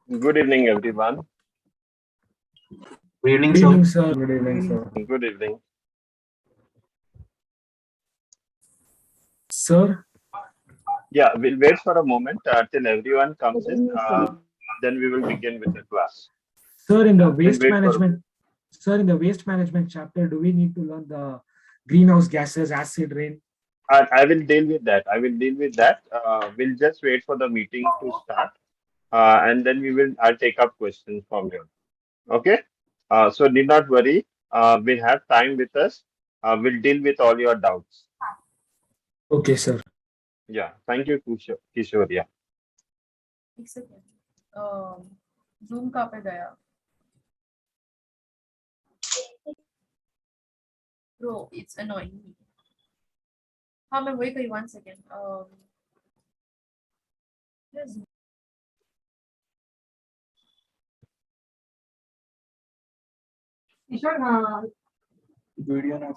Good evening, everyone. Good evening, Good sir. evening, sir. Good evening, sir. Good evening. Sir, Yeah, we'll wait for a moment till everyone comes in. Sir. Then we will begin with the class. sir, in the Yeah, we'll waste wait for a management, sir, in the waste management chapter, do we need to learn the greenhouse gases, acid rain? I will deal with that. I will deal with that. We'll just wait for the meeting to start, and then I'll take up questions from you. Okay. So need not worry. We have time with us. We'll deal with all your doubts. Okay, sir. Yeah. Thank you, Kishore. Yeah. एक second zoom कहाँ पे गया bro it's annoying मी हाँ मैं वही कही 1 second ईश्वर हाँ video ना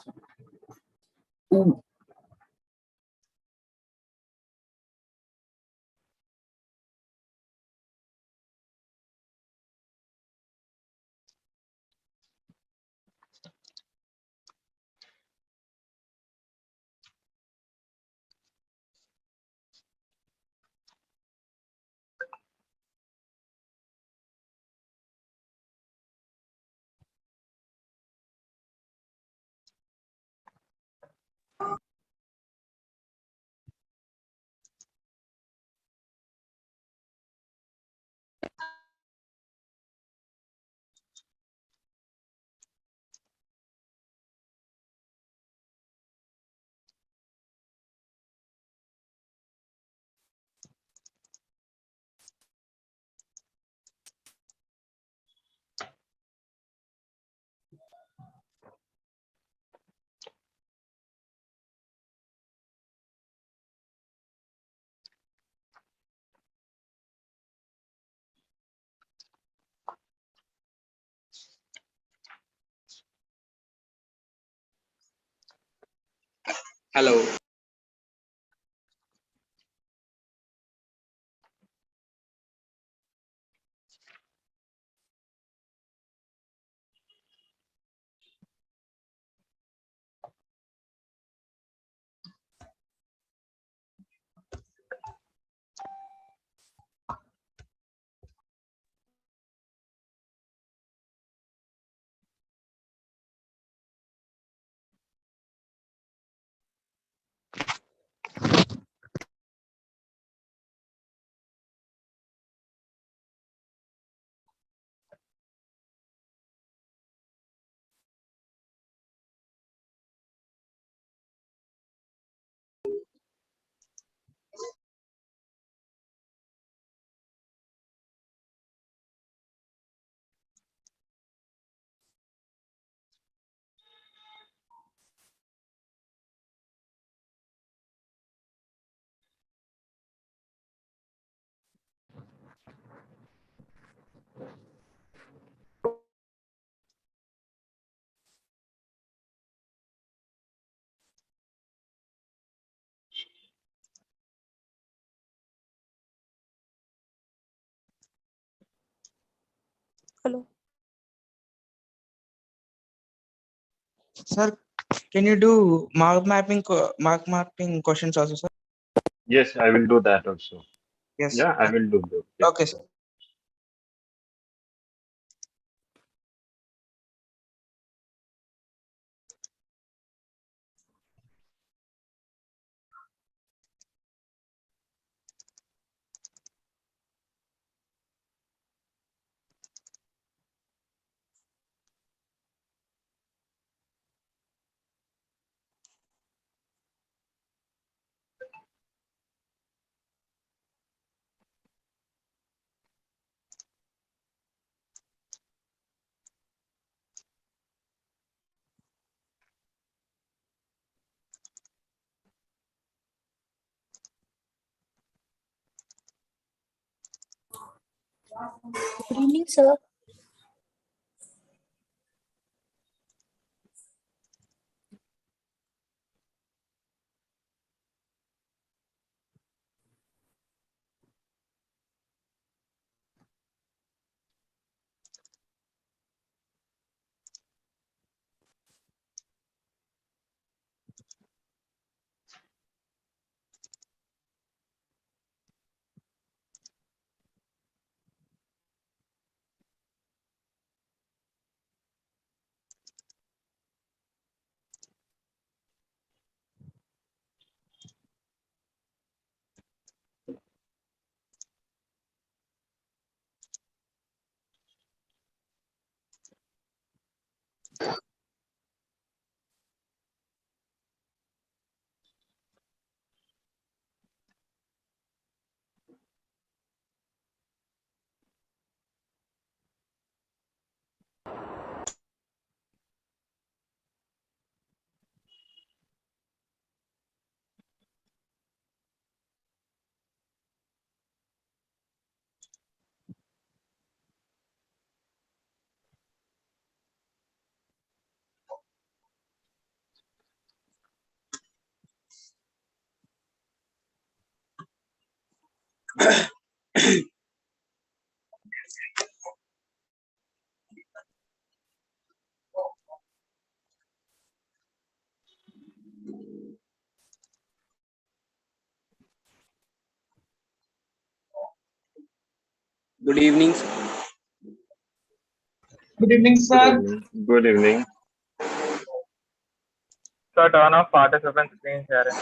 Hello. Hello. Sir, can you do mark mapping questions also, sir? Yes, I will do that also. Yes. Yeah, I will do that. Yeah. Okay, sir. Good evening, sir. Good evening. Good evening, Good sir. evening. Good evening. So turn off participant screen sharing.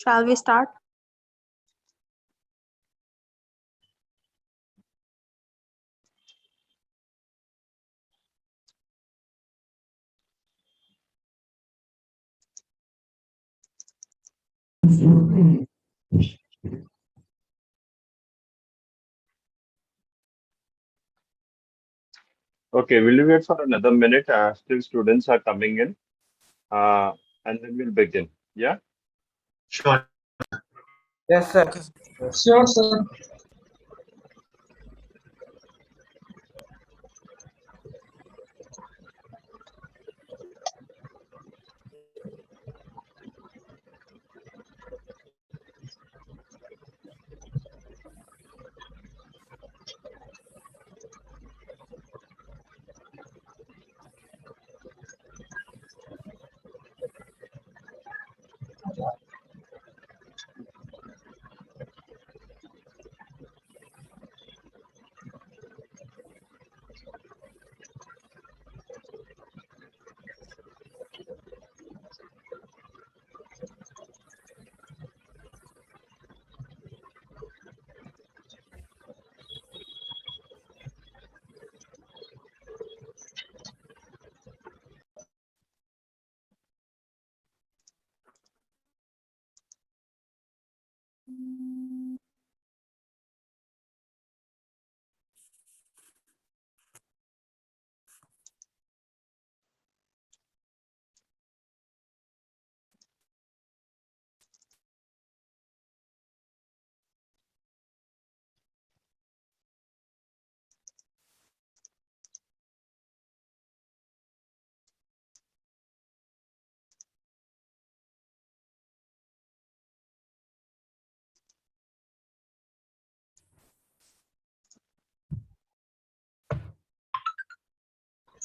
Shall we start? Okay, will you wait for another minute? Still students are coming in, uh, and then we'll begin. Yeah. Sure. Yes, sir. Sure, sir.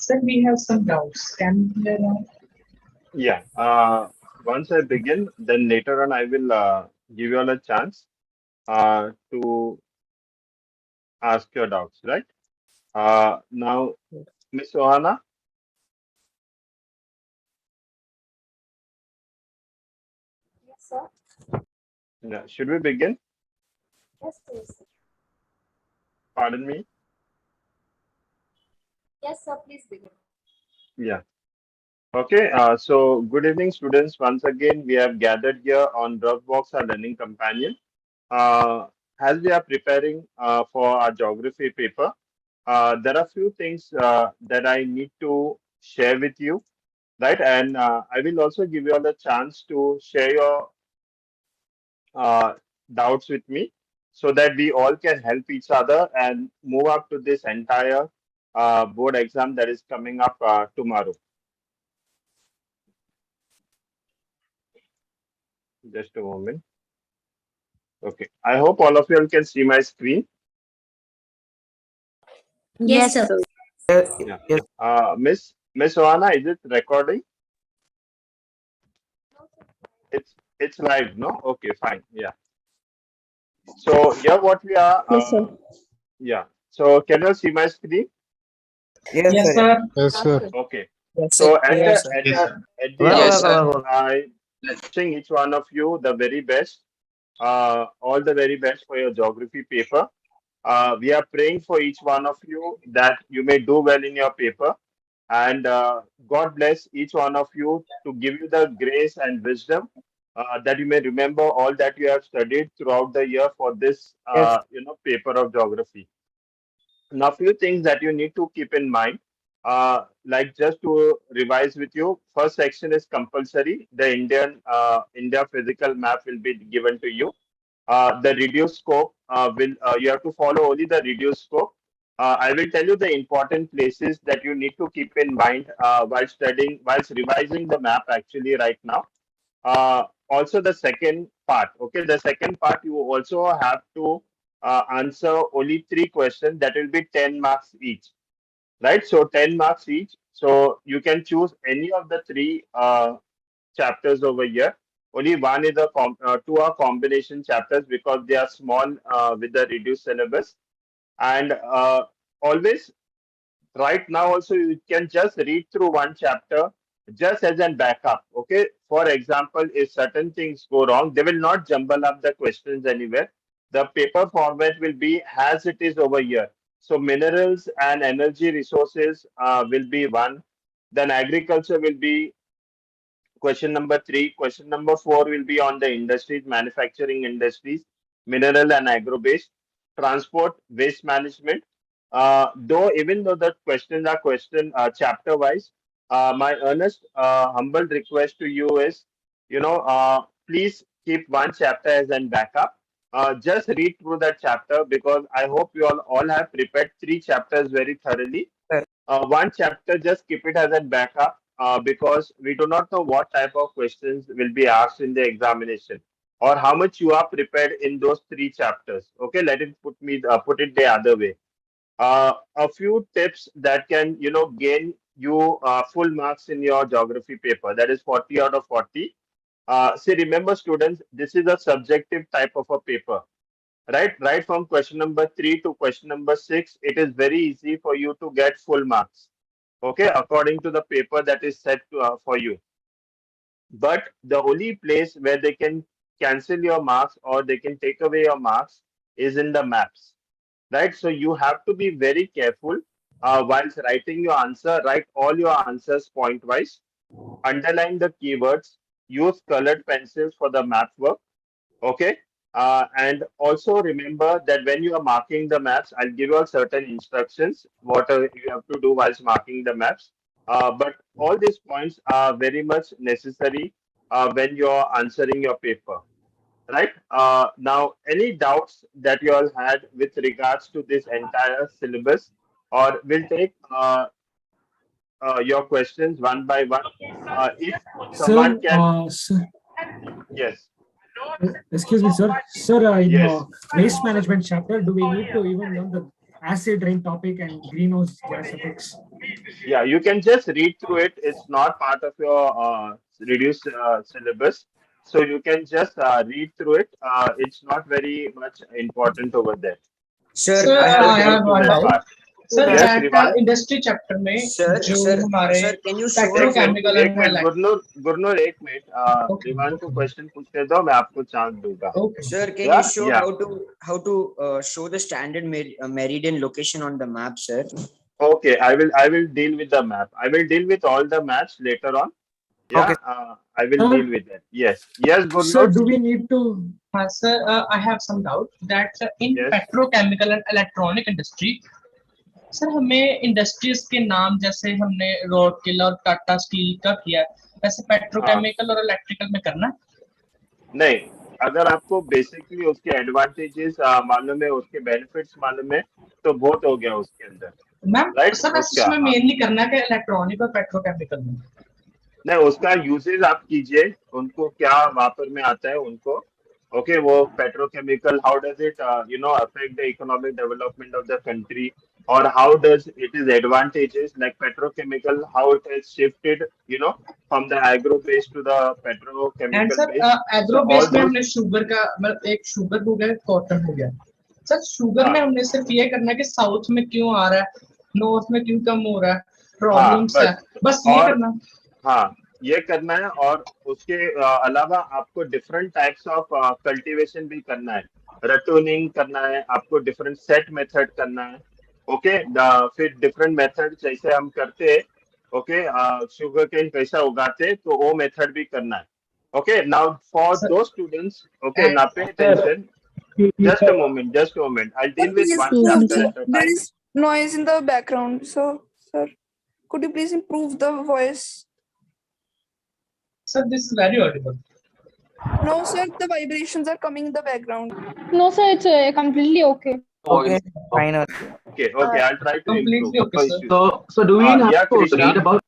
Sir, we have some doubts. Can we clear out? Yeah. Once I begin, then later on I will give you all a chance to ask your doubts, right? Now, Miss Ohana, Yes, sir. yeah, should we begin? Yes, yes. Pardon me. Yes, sir. Please begin. Yeah. Okay. So good evening, students. Once again, we have gathered here on Dropbox, our learning companion. Uh, as we are preparing for our geography paper, there are few things that I need to share with you, right? And I will also give you all the chance to share your uh, doubts with me so that we all can help each other and move up to this entire board exam that is coming up tomorrow. Just a moment. Okay. I hope all of you all can see my screen. Yes, sir. Yes. Yeah. Yes. Miss Oana, is it recording? It's live, no? Okay, fine. Yeah. So here what we are. Yes, sir. Yeah. So can you see my screen? Yes, Yes, sir. sir. Yes, sir. Okay. Yes, sir. So at Clear, the sir. at Yes, the sir. at the Yes, outset, sir. I wishing each one of you the very best. All the very best for your geography paper. We are praying for each one of you that you may do well in your paper, and God bless each one of you to give you the grace and wisdom that you may remember all that you have studied throughout the year for this, Yes. paper of geography. Now, few things that you need to keep in mind, like just to revise with you, first section is compulsory. The India physical map will be given to you. The reduced scope will you have to follow only the reduced scope. I will tell you the important places that you need to keep in mind while studying, whilst revising the map actually right now. Also, the second part. Okay, the second part you also have to answer only three questions. That will be 10 marks each, right? So 10 marks each. So you can choose any of the three chapters over here. Only one is two are combination chapters because they are small with the reduced syllabus. And always right now also you can just read through one chapter just as an backup. Okay. For example, if certain things go wrong, they will not jumble up the questions anywhere. The paper format will be as it is over here. So minerals and energy resources will be one. Then agriculture will be question number three. Question number four will be on the industries, manufacturing industries, mineral and agro-based, transport, waste management. Though even though the questions are question chapter wise, my earnest humble request to you is, please keep one chapter as an backup. Just read through that chapter because I hope you all have prepared three chapters very thoroughly. Sir. One chapter, just keep it as a backup because we do not know what type of questions will be asked in the examination or how much you are prepared in those three chapters. Okay, let it put it the other way. A few tips that can gain you full marks in your geography paper. That is 40 out of 40. See, remember, students, this is a subjective type of a paper. Right from question number 3 to question number 6, it is very easy for you to get full marks. Okay, according to the paper that is set for you. But the only place where they can cancel your marks or they can take away your marks is in the maps, right? So you have to be very careful whilst writing your answer. Write all your answers point wise. Underline the keywords. Use colored pencils for the map work. Okay. And also remember that when you are marking the maps, I'll give you all certain instructions what you have to do whilst marking the maps. But all these points are very much necessary when you're answering your paper, right? Now, any doubts that you all had with regards to this entire syllabus, or we'll take your questions one by one. If someone Sir, can, sir, yes, excuse me, sir. Sir, in yes. waste management chapter, do we need to even learn the acid rain topic and greenhouse gas effects? Yeah, you can just read through it. It's not part of your reduced syllabus. So you can just read through it. It's not very much important over there. Sir, sir I have a Just I go doubt. Have through one that doubt part. Sir Yes, that Rival. Industry chapter में Sir, जो sir, हमारे sir, can you show? एक minute petrochemical एक and minute Gurnoor Gurnoor एक minute okay रिवान को question पूछने दो मैं आपको चांस दूंगा ओके Sir, can या you show या how to show the standard meridian location on the map, sir? okay I will deal with the map. I will deal with all the maps later on. Yeah, Okay. I will deal Sir, with that. Yes sir, Gurnur. do we need to? हाँ sir I have some doubt that in Yes. Petrochemical and electronic industry sir हमें industries के नाम जैसे हमने रोडकिल और Tata steel का किया वैसे हाँ पेट्रोकेमिकल और इलेक्ट्रिकल में करना नहीं, अगर आपको बेसिकली उसके एडवांटेजेस मालूम है, उसके बेनिफिट्स मालूम है, तो बहुत हो गया उसके अंदर, मैम राइट? सर वैसे उसका इसमें हाँ, मेनली करना है इलेक्ट्रॉनिक और पेट्रोकेमिकल में नहीं उसका यूजेस आप कीजिए, उनको क्या वापर में आता है उनको, Okay, वो petrochemical, how does it, affect the economic development of the country, or how does it is advantages like petrochemical, how it has shifted, from the agro base to the and petrochemical sir base. Agro So base all में those, हमने sugar का मतलब एक sugar हो गया cotton हो गया sir sugar में हाँ, हमने सिर्फ ये करना है कि साउथ में क्यों आ रहा है नॉर्थ में क्यों कम हो रहा है हाँ, प्रॉब्लम्स है बस, बस ये और करना हाँ, ये करना है, और उसके अलावा आपको डिफरेंट टाइप्स ऑफ कल्टीवेशन भी करना है, रटूनिंग करना है, आपको डिफरेंट सेट मेथड करना है। ओके, फिर डिफरेंट मेथड जैसे हम करते हैं, ओके, शुगर केन कैसा उगाते हैं, तो वो मेथड भी करना है। ओके, नाउ फॉर सर दो students, okay, and now pay attention, just a moment, I'll Sir, deal with please one improve chapter at a there time. is noise in the background. So, sir, could you please improve the voice? Sir this is very Audible No, sir, the vibrations are coming in the background. No, sir, it's completely okay. Okay, fine. Okay, I'll try to improve, completely okay no sir issues. So do we even have Yeah, to Krishna, read about?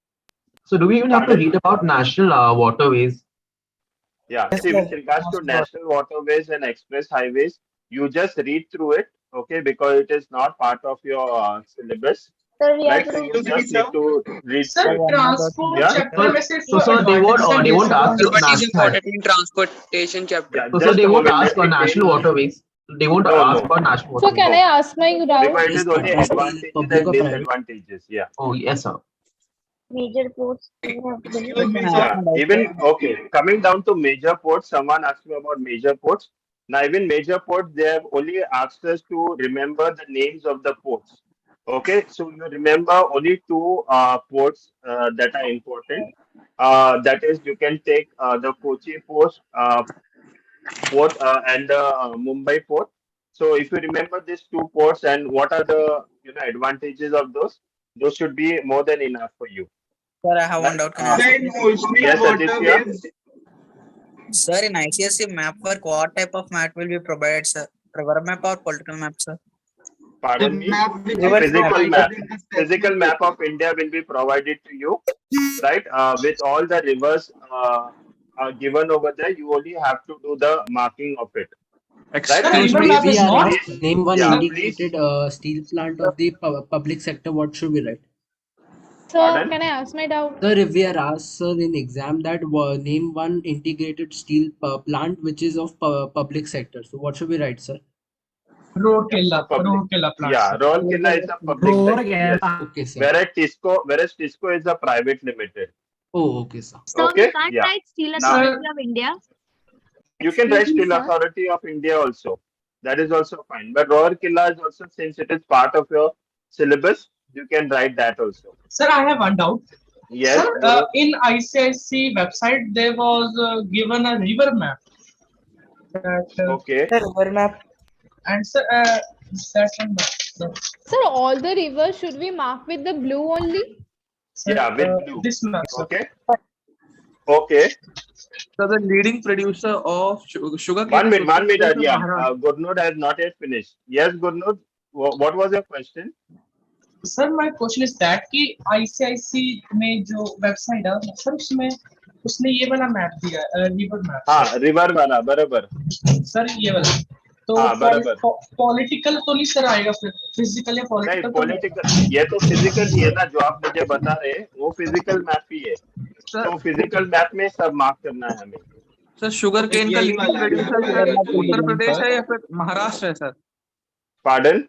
So do we even have to pardon? read about national waterways? Yeah, Yes, see, sir. with regards to national waterways and express highways, you just read through it, okay, because it is not part of your syllabus, Sir, we have right? to So read. you just need to read sir through it. Transport Yeah, chapter में सिर्फ So sir, advantages and they won't ask Sir, you what is national. important in transportation chapter? yeah, So sir, just they a won't moment. ask Let on me tell national you. waterways. They won't No, ask no, about national So, can waterways. I no, ask my because doubt? it is only advantages and disadvantages. Yeah, Oh yes, sir. Major ports. yeah. Even okay, coming down to major ports, someone asked me about major ports. Now, even major ports, they have only asked us to remember the names of the ports. Okay, so you remember only two ports that are important. That is, you can take the Kochi port and the Mumbai port. So, if you remember these two ports and what are the advantages of those should be more than enough for you, Sir, I have one right? doubt. Can I ask? Yes, Aditya. Sir, in ICSE map work, what type of map will be provided, sir? River map or political map, sir? Pardon me. A River map. physical map of India will be provided to you, right? With all the rivers given over there, you only have to do the marking of it, right? Sir And river please, map is not please, Name one yeah, sir please, indicated steel plant of the public sector. What should we write? Sir, pardon. can I ask my doubt? Sir, if we are asked, sir, in exam that name one integrated steel plant which is of public sector. So what should we write, sir? Yeah, so public. Rourkela plant Yeah, sir Rourkela is a public sector. Yes. Okay, sir. Whereas Tisco is a private limited. Oh, okay, sir. So, we Okay. can't Yeah. write Steel Now Authority of India. you can write Excuse me, Steel sir. Authority of India also. That is also fine. But Rourkela is also, since it is part of your syllabus, you can write that also. Sir I have one doubt Yes, sir Guru. in ICSE website there was given a river map that Okay. Sir, river map. and sir that one Sir, all the rivers should we mark with the blue only? sir Yeah, with blue. this map sir Okay. Okay. So the leading producer of sugar cane One minute, is Aryan. Maharashtra. Gurnod has not yet finished. Yes, Gurnod. What was your question? Sir my question is that कि ICIC में जो website है sir उसमें उसने ये वाला map दिया है रिवर मैप हाँ, रिवर वाला बराबर. सर ये वाला तो हाँ, बराबर. पॉलिटिकल तो नहीं सर आएगा फिर फिजिकल या नहीं, पॉलिटिकल पॉलिटिकल ये तो फिजिकल ही है ना, जो आप मुझे बता रहे हैं वो फिजिकल मैप ही है. तो फिजिकल मैप में सब मार्क करना है हमें. सर शुगर केन का लीडिंग प्रोड्यूसर उत्तर प्रदेश है या फिर महाराष्ट्र है sir? Pardon?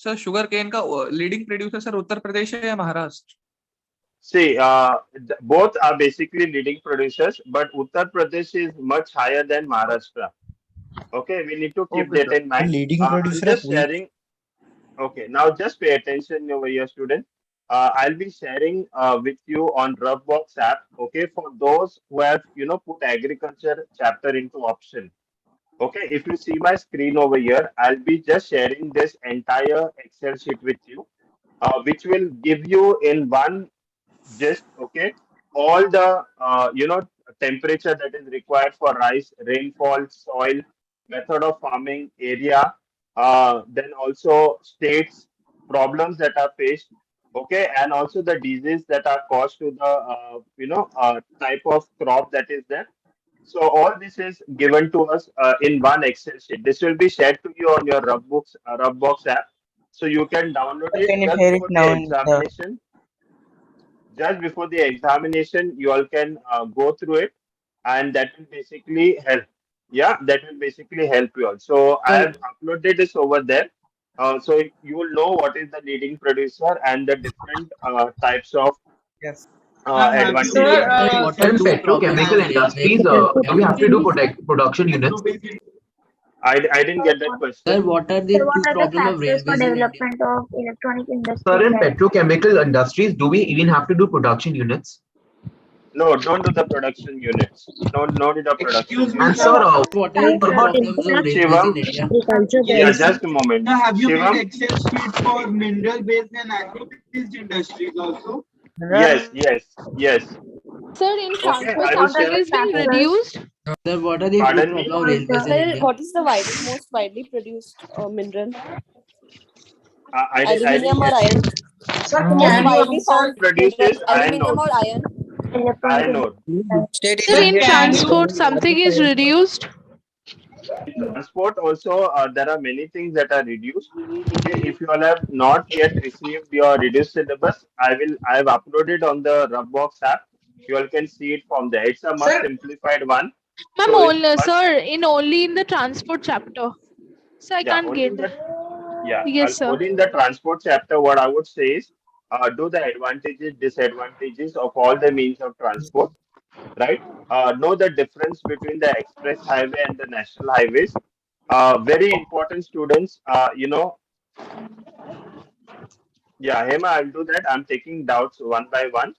Sir sugar cane का leading producer sir Uttar Pradesh है या Maharashtra? See, both are basically leading producers, but Uttar Pradesh is much higher than Maharashtra. Okay, we need to keep Okay, that in mind. Leading I'm producer just of sharing. Okay, now just pay attention over here, students. I'll be sharing with you on Roughbox app. Okay, for those who have put agriculture chapter into option. Okay, if you see my screen over here, I'll be just sharing this entire Excel sheet with you, which will give you in one just okay all the temperature that is required for rice, rainfall, soil, method of farming, area, then also states, problems that are faced, okay, and also the disease that are caused to the type of crop that is there. So all this is given to us in one Excel sheet. This will be shared to you on your Rubbox app. So you can download I it can just hear it before the now in the. examination. Just before the examination, you all can go through it, and that will basically help. Yeah, that will basically help you all. So I Sir, have uploaded this over there. So you will know what is the leading producer and the different types of Yes. Sir, advantages. sir, what Sir, are in two problems petrochemical industries, do we have to do production units? I didn't get that sir, question. what are So the what two are the problem of factors for railways in India? development of electronic Sir, industries in like petrochemical industries, do we even have to do production units? No, don't do the production units. No, need the production And units. sir, What are the two about problems of railways in Shivam, India? agriculture yeah, policy? just a moment. Shivam, Mineral. yes. Sir, in Okay, transport I will something share. is being Factors reduced. Sir, what are the two Pardon me. problem of railways in Sir, India? What is the most widely produced mineral? I didn't Aluminium or get you. iron? sir, Most can you widely Most found mineral, produces iron aluminium ore. or iron? electronic Iron ore. industries. State Sir, sir, in can you transport something is reduced. In transport also, there are many things that are reduced. Okay, if you all have not yet received your reduced syllabus, I have uploaded on the Rubbox app. You all can see it from there. It's a much sir, simplified one. Ma'am, So it's only, much, sir, in only in the transport chapter. So I yeah, can't only get in it. the, yeah, Yes, sir. only in the transport chapter, what I would say is, do the advantages, disadvantages of all the means of transport, right? Know the difference between the express highway and the national highways. Very important, students. Yeah, Hema, I'll do that. I'm taking doubts one by one.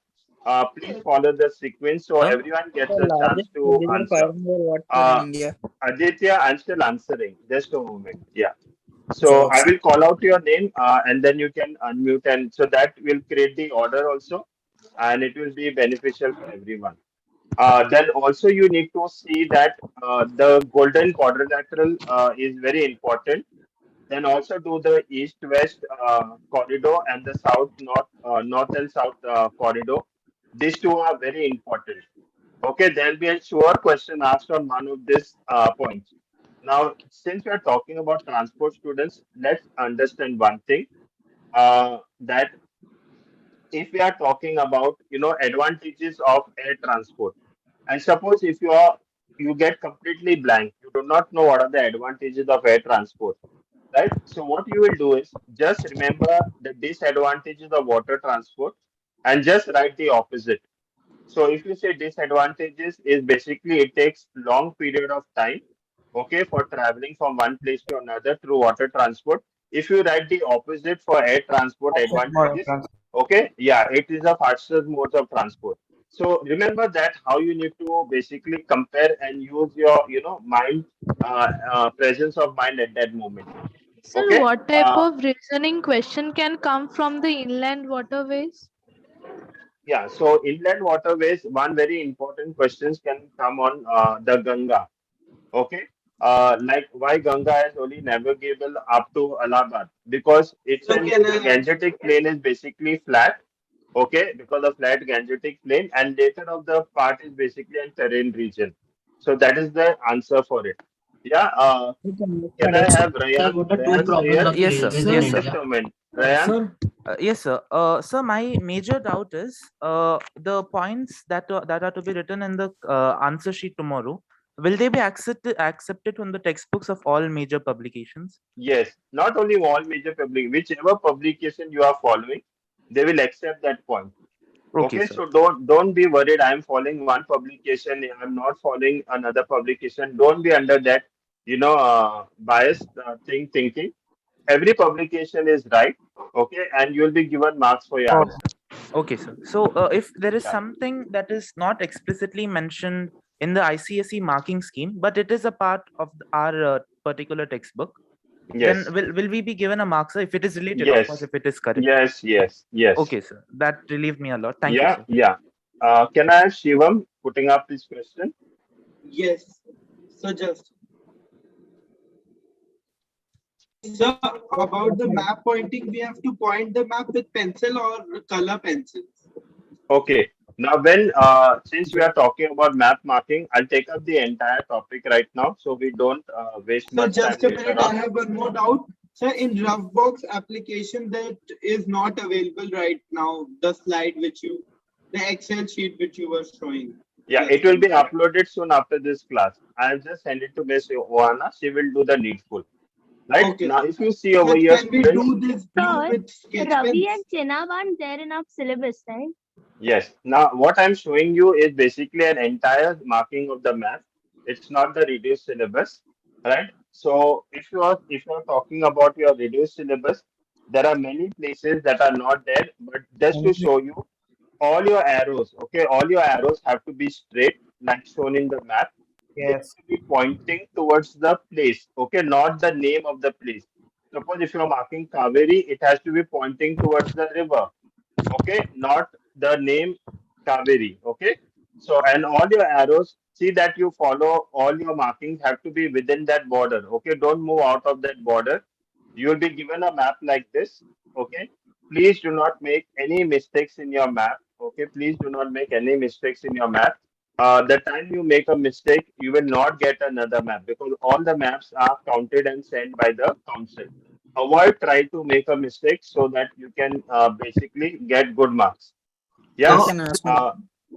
Please follow the sequence so the everyone gets a chance largest to producer of answer. iron ore water in Uh, India. Aditya, I'm still answering. Just a moment. Yeah. So Sure, I sir. will call out your name and then you can unmute, and so that will create the order also, and it will be beneficial for everyone. Then also you need to see that the golden quadrilateral is very important. Then also do the east-west corridor and the north and south corridor. These two are very important. Okay, there'll be a sure question asked on one of these points. Now, since we are talking about transport students, let's understand one thing, that if we are talking about advantages of air transport, and suppose if you get completely blank, you do not know what are the advantages of air transport, right? So what you will do is just remember the disadvantages of water transport and just write the opposite. So if you say disadvantages is basically it takes long period of time, okay, for traveling from one place to another through water transport. If you write the opposite for air transport Fastest mode of advantages, transport. okay, yeah, it is a faster mode of transport. So remember that how you need to basically compare and use your mind, presence of mind at that moment. Sir, Okay. what type of reasoning question can come from the inland waterways? Yeah, so inland waterways, one very important questions can come on the Ganga. Okay. Like why Ganga is only navigable up to Allahabad? Because the Gangetic plain is basically flat. Okay, because of flat Gangetic plain, and later of the part is basically a terrain region. So that is the answer for it. Yeah. You can look Can at I it, sir. have Sir, Rayan? what are two Rayan problems here? of Yes, sir. railways in Yes, Sir, sir. Just India? a moment. Rayan. sir, Yes, sir. Sir, my major doubt is the points that are to be written in the answer sheet tomorrow. Will they be accepted from the textbooks of all major publications? Yes, not only all major whichever publication you are following, they will accept that point. Okay, Okay, sir. so don't be worried. I am following one publication. I'm not following another publication. Don't be under that, biased thinking. Every publication is right. Okay, and you will be given marks for your Oh, answer. Okay, sir. So, if there is Yeah. something that is not explicitly mentioned in the ICSE marking scheme, but it is a part of our particular textbook, then Yes. will we be given a mark, sir? If it is related, of course, Yes. if it is correct. Yes. Okay, sir. That relieved me a lot. Thank you, Yeah. sir. Yeah. Can I have Shivam putting up this question? Okay. Now, since we are talking about map marking, I'll take up the entire topic right now, so we don't waste Sir, much time just a later minute, I on. have one more doubt. Sir, in Roughbox application that is not available right now, the slide the Excel sheet which you were showing. Yeah, it will be uploaded soon after this class. I'll just send it to Miss Oana. She will do the needful. Right Okay. now, if you see over But here, can we students. do this view with sketch Ravi pens? and Chenab aren't there in our syllabus, right? Yes. Now, what I'm showing you is basically an entire marking of the map. It's not the reduced syllabus, right? So, if you're talking about your reduced syllabus, there are many places that are not there. But just to show you, all your arrows, okay, all your arrows have to be straight, like shown in the map. They have Yes. to be pointing towards the place, okay, not the name of the place. Suppose if you're marking Kaveri, it has to be pointing towards the river, okay, not the name Kaveri, okay. So, and all your arrows, see that you follow all your markings have to be within that border, okay. Don't move out of that border. You will be given a map like this, okay. Please do not make any mistakes in your map, okay. Please do not make any mistakes in your map. The time you make a mistake, you will not get another map because all the maps are counted and sent by the council. Avoid try to make a mistake so that you can basically get good marks. Yeah. You can ask me.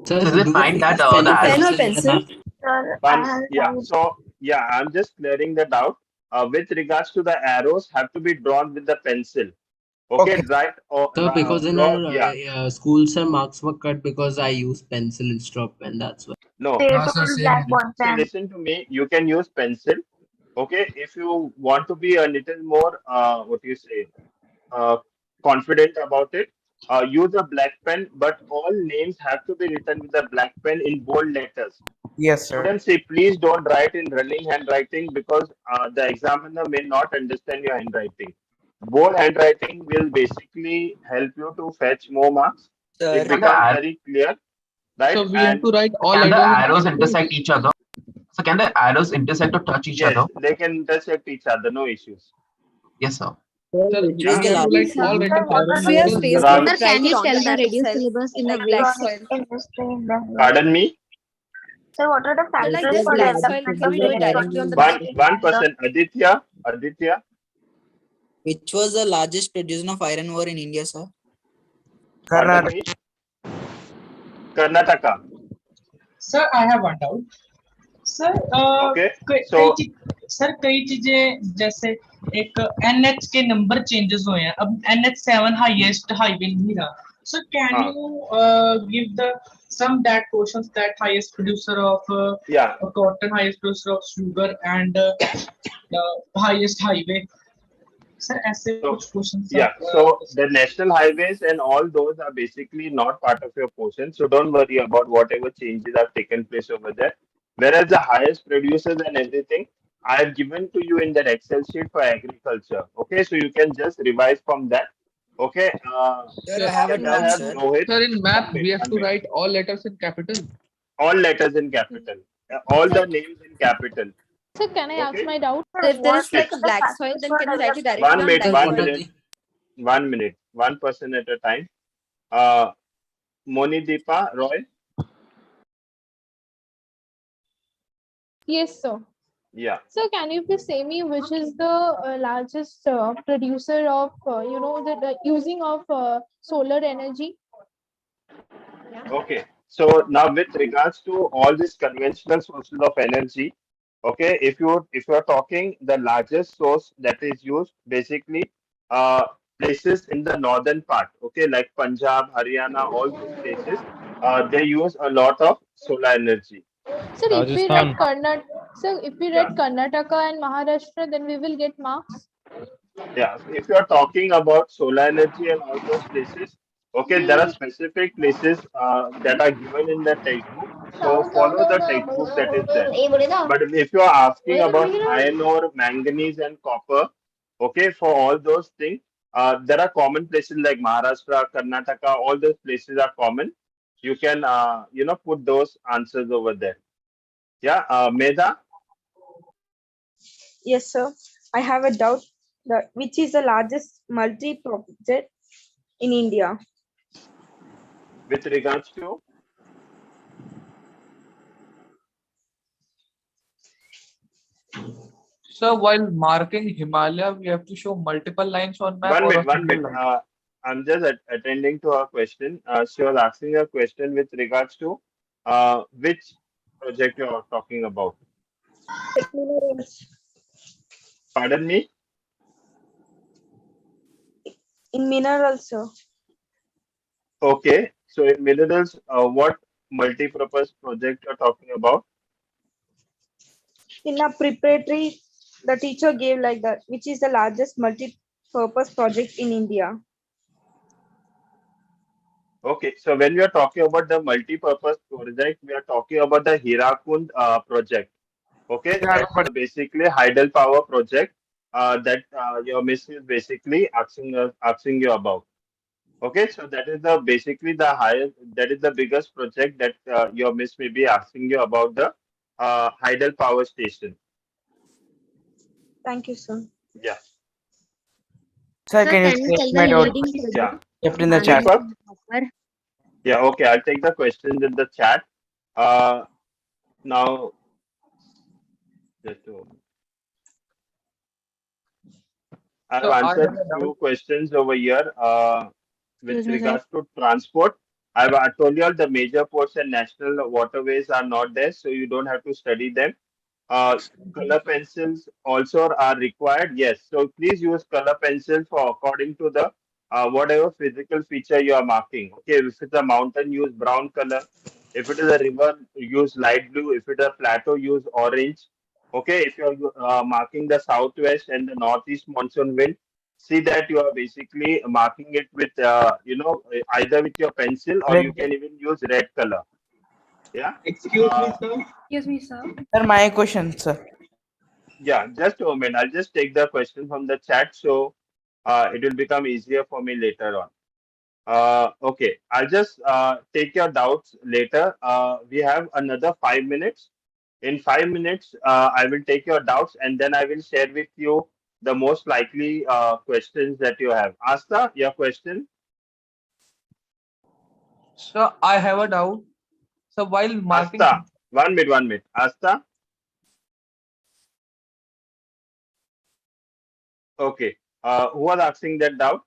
Sir, So is it do we fine that use the pen arrows or pencil? Sir, Yeah. So yeah, I'm just clearing that out. With regards to the arrows, have to be drawn with the pencil. Okay, Okay. right or Sir, because in draw. our Yeah. school, sir, marks were cut because I use pencil instead of pen. That's why. No. they No, told sir, same black here. ball See, pen. listen to me. You can use pencil. Okay, if you want to be a little more, what do you say, uh, confident about it, use a black pen. But all names have to be written with a black pen in bold letters. Yes, sir. Students say, please don't write in running handwriting because the examiner may not understand your handwriting. Bold handwriting will basically help you to fetch more marks. It Sir, can the becomes ar- very clear, right? So we have And to write all can the letters in arrows capitals. intersect each other? So can the arrows intersect or touch each yes, other? they can intersect each other, no issues. Yes, sir. Sir, which we was have the to largest like all write in Sir, what are capital the letters. Ravi, Sir, can you tell the reduced syllabus in the black soil? Industry in Bangalore? pardon me. So what are the So like factors this for black soil, development can of we do it directly on the electronic map? One Bangalore? person, Aditya, which was the largest producer of iron ore in India, sir? pardon Karnataka. me, Karnataka. Sir, I have one doubt. Sir Okay, कई so sir कई चीजें जैसे एक NH के number changes हुए हैं अब NH7 highest highway नहीं रहा so can you give the some that portions that highest producer of yeah, cotton, highest producer of sugar and the highest highway sir ऐसे so कुछ questions yeah, so the national highways and all those are basically not part of your portion. So don't worry about whatever changes have taken place over there. Whereas the highest producers and everything, I have given to you in that Excel sheet for agriculture. Okay, so you can just revise from that. Okay, Sir, I have a can I doubt, have sir. Rohit? sir in map 1 we minute, have 1 to minute. write all letters in capital All letters in capital, all the names in capital. So can I ask Okay, my doubt? So if there What is are like a the black soil, factors then for can you write it development directly one on minute, Sir, black 1 what are soil? minute, the 1 minute, one person at a time. Monideepa Roy. Yes, sir. Yeah. So can you please say me which is the largest producer of the using of solar energy? Okay. So now with regards to all these conventional sources of energy, okay, if you're talking the largest source that is used basically places in the northern part, okay, like Punjab, Haryana, all those places, they use a lot of solar energy. Sir, if we read Yeah. Yeah. Karnataka and Maharashtra, then we will get marks. Yeah, if you are talking about solar energy and all those places, okay, there are specific places that are given in the textbook. So follow the textbook that is there. But if you are asking about iron ore, manganese, and copper, okay, for all those things, there are common places like Maharashtra, Karnataka, all those places are common. You can, put those answers over there. Yeah, Medha, Yes, sir. I have a doubt. Which is the largest multi-project in India? with regards to, So while marking Himalaya, we have to show multiple lines on map or a One single minute. line. I'm just attending to her question. She was asking a question with regards to which project you are talking about. Minerals. Pardon me? In minerals, sir. Okay. So in minerals, what multi-purpose project you're talking about? In a preparatory, the teacher gave like that, which is the largest multi-purpose project in India. Okay. So when we are talking about the multi-purpose project, we are talking about the Hirakund project. Okay, Yeah, that's basically hydel power project that your miss is basically asking you about. Okay, so that is the basically the highest, that is the biggest project that your miss may be asking you about the hydel power station. Thank you, sir. Yeah, Sir, Sir, can you can you check tell my the doubt remaining yeah. project? kept in the chat? Answer Deepak? proper. Yeah, okay, I'll take the questions in the chat. Uh, now, just a moment. I've so I have answered a doubt. few questions over here with Excuse me, sir. regards to transport. I told you all the major ports and national waterways are not there, so you don't have to study them. Uh, Color pencils also are required. Yes, so please use color pencils for according to the whatever physical feature you are marking. Okay, if it's a mountain, use brown color. If it is a river, use light blue. If it is a plateau, use orange. Okay, if you're marking the southwest and the northeast monsoon wind, see that you are basically marking it with either with your pencil or you can even use red color. Yeah. Excuse me, Uh, sir. Excuse me, sir. Sir, my question, sir. Yeah, just a moment. I'll just take the question from the chat so it will become easier for me later on. Okay, I'll just take your doubts later. We have another 5 minutes. In 5 minutes, I will take your doubts and then I will share with you the most likely questions that you have. Asta, your question? So I have a doubt. So while marking, Asta, 1 minute, 1 minute. Asta, okay. Who was asking that doubt?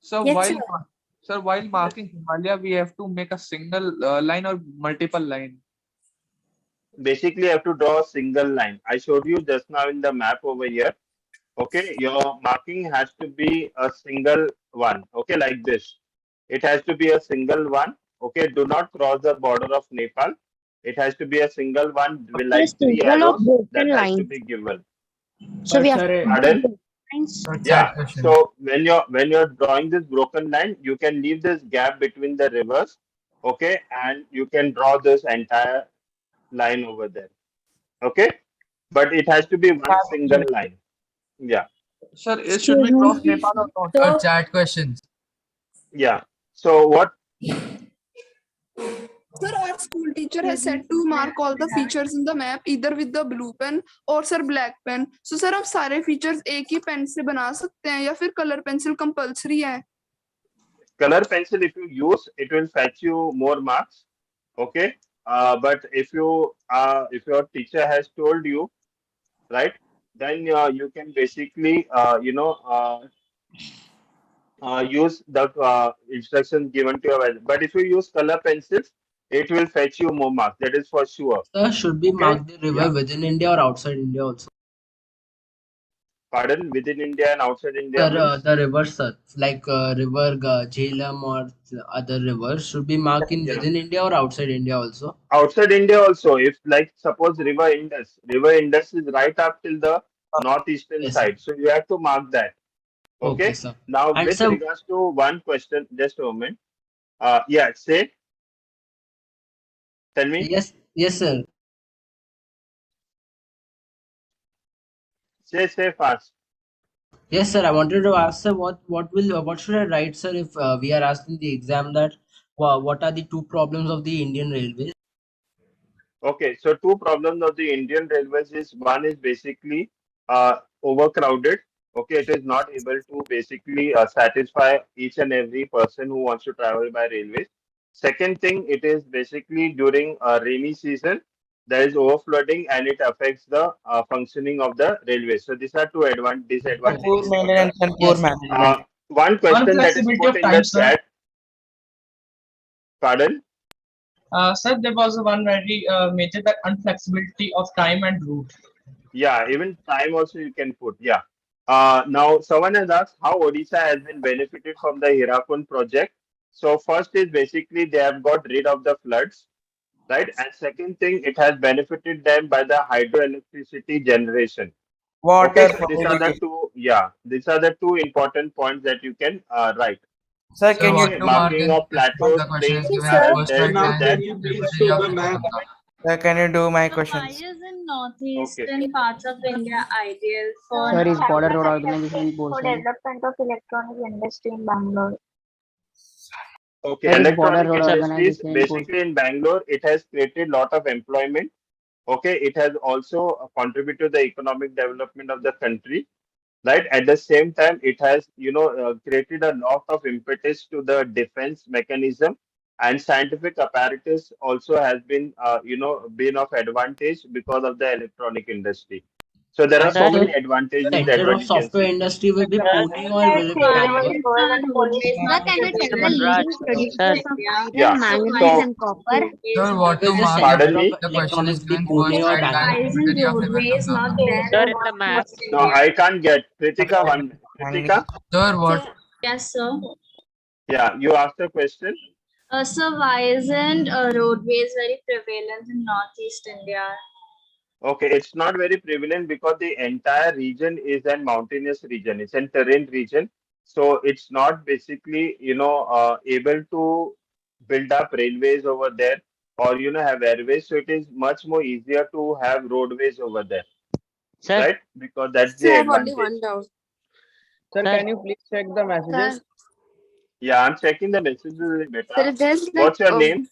so Yes, while sir. sir, while marking Himalaya, we have to make a single line or multiple line. Basically, you have to draw a single line. I showed you just now in the map over here. Okay, your marking has to be a single one. Okay, like this. It has to be a single one. Okay, do not cross the border of Nepal. It has to be a single one with There is like three single or arrows that broken has to lines. be given. So we have to Sir, put Pardon? the lines. Yeah. chat question. So when you're drawing this broken line, you can leave this gap between the rivers. Okay, and you can draw this entire line over there. Okay, but it has to be one single line. Yeah, Sir, should Excuse we cross me. Nepal or not? Sir, chat questions. yeah. So what? Sir, our school teacher has Excuse me. said to mark all the features in the map either with the blue pen or sir black pen. So sir, हम सारे features एक ही pen से बना सकते हैं या फिर color pencil compulsory है? Color pencil, if you use, it will fetch you more marks. Okay, but if your teacher has told you, right, then you can basically use the instructions given to you. But if you use color pencils, it will fetch you more marks. That is for sure. Sir, should we Okay. mark the river Yeah. within India or outside India also? Pardon? Within India and outside India Sir, means? the rivers, sir, like river Jhelum or the other rivers, should be marked in Yeah. within India or outside India also? Outside India also. If like suppose River Indus is right up till the northeastern Yes, sir. side. So you have to mark that. Okay, Okay. sir. Now And with sir, regards to one question, just a moment. Yeah, tell me. yes, sir. Say fast. Yes, sir. I wanted to ask, sir, what should I write, sir, if we are asked in the exam that what are the two problems of the Indian Railways? Okay, so two problems of the Indian Railways is one is basically overcrowded. Okay, it is not able to basically satisfy each and every person who wants to travel by railways. Second thing, it is basically during rainy season. there is overflooding and it affects the functioning of the railway. So these are two Poor disadvantages of the. maintenance and poor management. One question that is Unflexibility put of in the time, sir. chat. Pardon? Sir, there was one very major that unflexibility of time and route. Yeah, even time also you can put. Yeah. Now someone has asked how Odisha has been benefited from the Hirakund project. So first is basically they have got rid of the floods, right? And second thing, it has benefited them by the hydroelectricity generation. Okay, Water so for these are the irrigation. two. Yeah, these are the two important points that you can write. Sir, Sir, can you what Okay, to tell mark marking in of textbook? plateau The question is springs. given We at have first dealt right with Now, bank that. can and you please tributary show of the River map? Ganga. Sir, can you do my Why questions? is in Okay. northeastern parts of India ideal for Sir, is border road development organization for portion? development of electronic industry in Bangalore? Okay, Sir, is border electronic road industries organization portion? basically in Bangalore, it has created lot of employment. Okay, it has also contributed to the economic development of the country, right? At the same time, it has created a lot of impetus to the defense mechanism, and scientific apparatus also has been been of advantage because of the electronic industry. So there are And so sir, many advantages that center what of you can software see. industry will be Pune or will it be Why Bangalore? is roadways Sir, not can you tell the developed leading in Sir, producers of iron, Yeah. manganese, So and copper? Sir, what will to the mark? pardon center of me. The question is electronics be given Pune first or right bank Bangalore? Isn't tributary of River roadways Ganga. not there Sir, in in the map, northeast No, India? I can't get. Kritika, one minute. Kritika, Sir, what? Yes, sir. yeah, you asked a question. Sir, why isn't roadways very prevalent in northeast India? Okay, it's not very prevalent because the entire region is a mountainous region. It's a terrain region, so it's not basically able to build up railways over there or have airways. So it is much more easier to have roadways over there, Sir, right? Because that's I the have only advantage. one doubt. Sir, sir, can you please check the messages? Sir, Yeah, I'm checking the messages, sir, beta. if there's like What's your name?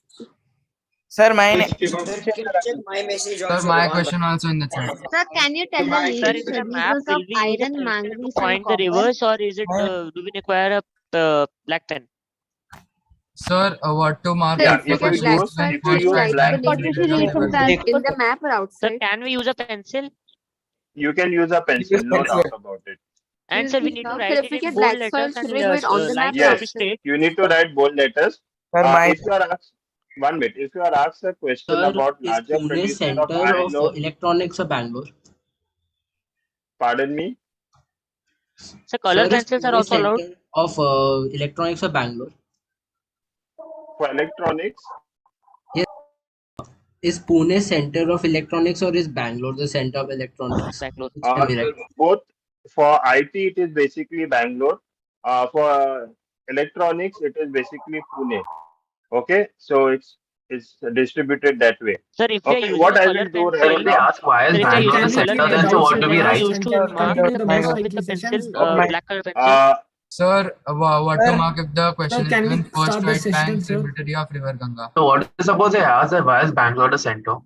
Sir, my name. Please check the My message Sir, also. my question also in the chat. Sir, can you tell the sir, leading in the map, producers will of we use a iron, pencil to manganese, and point the copper? rivers, or is it do we require a black pen? Sir, what to mark sir, Yeah, if if you the get question is black given pen, if you can first you use right write the black bank pen, leading it will tributary of be River producers better. Ganga. in the map or Sir, outside? can we use a pencil? You can use a pencil, Use no pencil. doubt about it. And Excuse sir, we me, need to sir. Sir, write if it we in get bold black letters pen, should and we do it on the map lines or should be Yes, outside? straight. you need to write bold letters. Sir, my. If you are asked, 1 minute, if you are asked a question Sir, about is larger Pune producer of center iron of ore, electronics or Bangalore? pardon me, Sir, color Sir, pencils are is also allowed. center of electronics or Bangalore? for electronics, Yes. Is Pune center of electronics or is Bangalore the center of electronics? Bangalore. Which can be right? both for IT it is basically Bangalore. For electronics it is basically Pune. Okay, so it's distributed that way. Sir, if we are Okay, using what a I color will do Sir, right pencil, if they now. ask why is sir, if we are Sir, Bangalore using the can a you color keep center, the then so pencil, doubts what at do then we can we last write? use and to can mark continue the the map most Bangalore. with likely the pencil, sessions? My. black color pencil? Uh, Sir, what to Sir, mark if the question Sir, is can given we first start the right session, bank sir? tributary of River Ganga? So what is suppose they ask that why is Bangalore the center?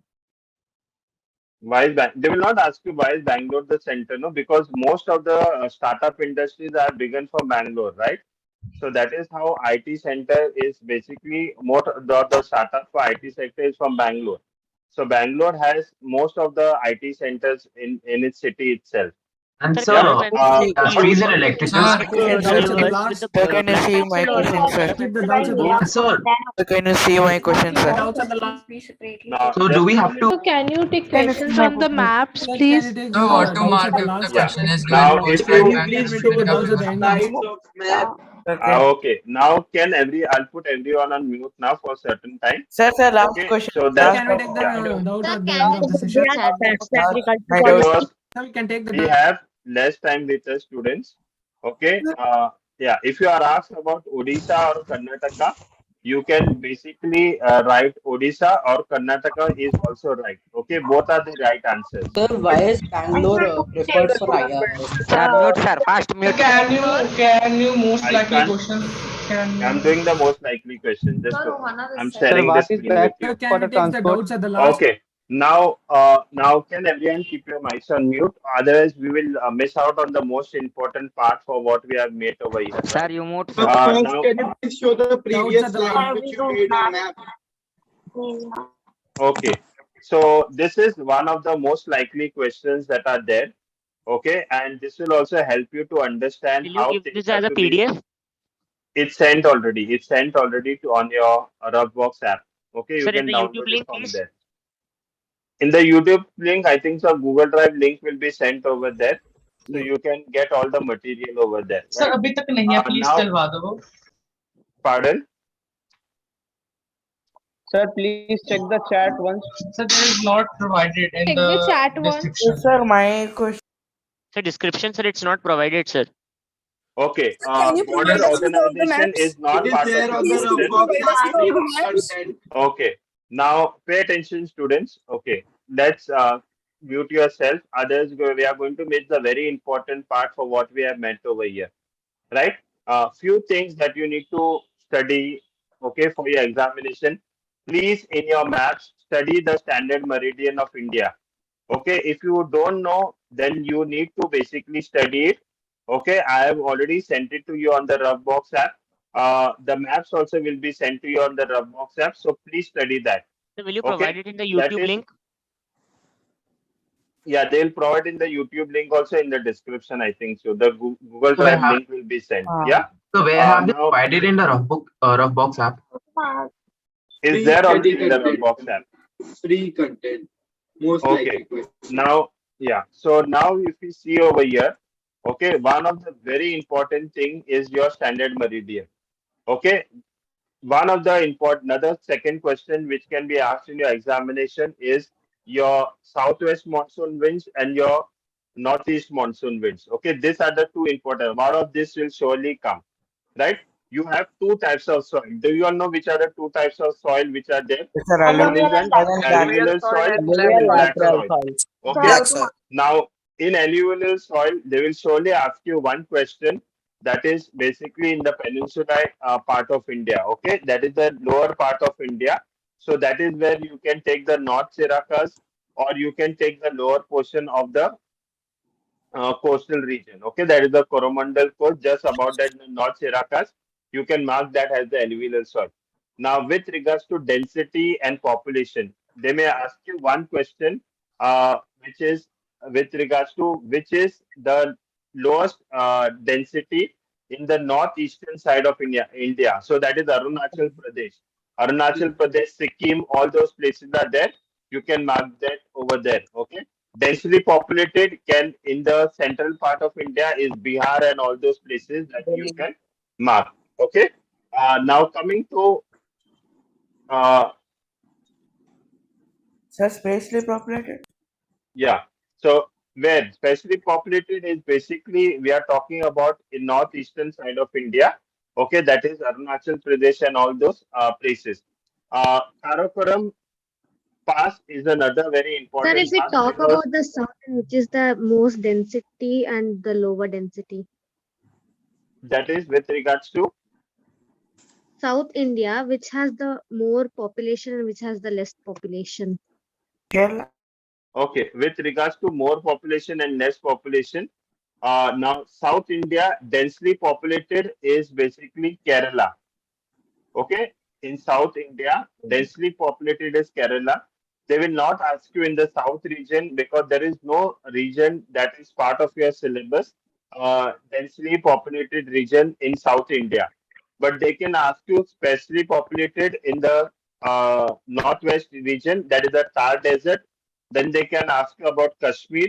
why is they will not ask you why is Bangalore the center, no? Because most of the startup industries are begun from Bangalore, right? So that is how IT center is basically more the startup for IT sector is from Bangalore. So Bangalore has most of the IT centers in its city itself. And Sir, sir, color Yeah. pencils can be What? Sir, used sir, to sir, mark Can we keep the the doubts at the rivers with last? the Sir, can you black see my pencil or question, sir? Keep the doubts at the and last. sir, Sir, can you see my question, Keep the sir? doubts at the last. Now so do just we a have minute. to? So, can you take Can you see questions my on the question? maps, Sir, can you please? take sir, the what to doubts mark at the if the last? Yeah. question is given Now first if right you You bank please show tributary of the Doubts at River the Ganga? end. size of map. Sir, can. okay. Now can I'll put everyone on mute now for a certain time. Sir, last Okay. question. So Sir, that Last can we take question. the yeah. doubt Sir, at the can end you of the take the session? chat box? My doubt. Because Sir, we can take the we doubt. have less time with the students. Okay. Yeah. If you are asked about Odisha or Karnataka, you can basically write Odisha or Karnataka is also right. Okay. Both are the right answers. Sir, why is Bangalore preferred for Sir, mute, sir. Fast mute. Can you most I likely can't. question? Can I'm you? doing the most likely question. I'm Sir, sharing the what is screen with back you. Sir, can for we the take the transport? doubts at the last? Okay. Now can everyone keep your mics on mute? Otherwise, we will miss out on the most important part for what we have made over here, Sir, right? you mute, But sir. first, Now, can you please show the Doubts previous at the slide last. which you made in map? okay. So this is one of the most likely questions that are there. Okay, and this will also help you to understand Will you how give things this have as a to be. PDF? It's sent already. It's sent already to on your Dropbox app. Okay, you Sir, in can the YouTube download it link, from please. there. In the YouTube link, I think so Google Drive link will be sent over there, so you can get all the material over there, sir right? अभी तक नहीं है, please Now, डलवा दो. pardon. Sir, please check the chat once. Sir, that is not provided in Check the the chat once. description. Sir, my question. Sir, description, sir, it's not provided, sir. Okay, Can you border provide us with all the organization maps? is not It is part of there your on the Please, could you question. Dropbox provide us app. with all Free the maps? content. Okay, now pay attention, students. Okay, let's mute yourself. Others, we are going to miss the very important part for what we have meant over here, right? Few things that you need to study, okay, for your examination. Please, in your maps, study the standard meridian of India. Okay, if you don't know, then you need to basically study it. Okay, I have already sent it to you on the Dropbox app. The maps also will be sent to you on the Dropbox app, so please study that. Sir, will you Okay, provide it in the that YouTube is, link? yeah, they'll provide in the YouTube link also in the description. I think so. The Google So where Drive have link will be sent. Yeah. so where have they Now, provided in the rough box app? is Free there study already in the content. Dropbox app? Free content. Most Okay. likely question. Now, yeah. So now if you see over here, okay, one of the very important thing is your standard meridian. Okay. One of the important, another second question which can be asked in your examination is your southwest monsoon winds and your northeast monsoon winds. Okay. These are the two important. One of this will surely come, right? You have two types of soil. Do you all know which are the two types of soil which are there? It's a One is an alluvial soil Alluvial and black lateral soil. soil. Okay. Black soil. Now, in alluvial soil, they will surely ask you one question that is basically in the peninsula part of India. Okay, that is the lower part of India. So that is where you can take the North Syracuse or you can take the lower portion of the coastal region. Okay, that is the Coromandel coast, just about that North Syracuse. You can mark that as the alluvial soil. Now, with regards to density and population, they may ask you one question, which is with regards to which is the lowest density in the northeastern side of India. India. So that is Arunachal Pradesh. Arunachal Pradesh, Sikkim, all those places are there. You can mark that over there. Okay, densely populated can in the central part of India is Bihar and all those places that you Delhi. can mark. Okay. Now coming to uh, Sir, sparsely populated. yeah. So where sparsely populated is basically we are talking about in northeastern side of India. Okay, that is Arunachal Pradesh and all those places. Karakoram Pass is another very Sir, if important we pass talk because about the south, which is the most density and the lower density? that is with regards to South India, which has the more population and which has the less population. Kerala. okay, with regards to more population and less population, now South India densely populated is basically Kerala. Okay, in South India, densely populated is Kerala. They will not ask you in the South region because there is no region that is part of your syllabus, densely populated region in South India. But they can ask you sparsely populated in the northwest region, that is the Thar Desert. Then they can ask you about Kashmir.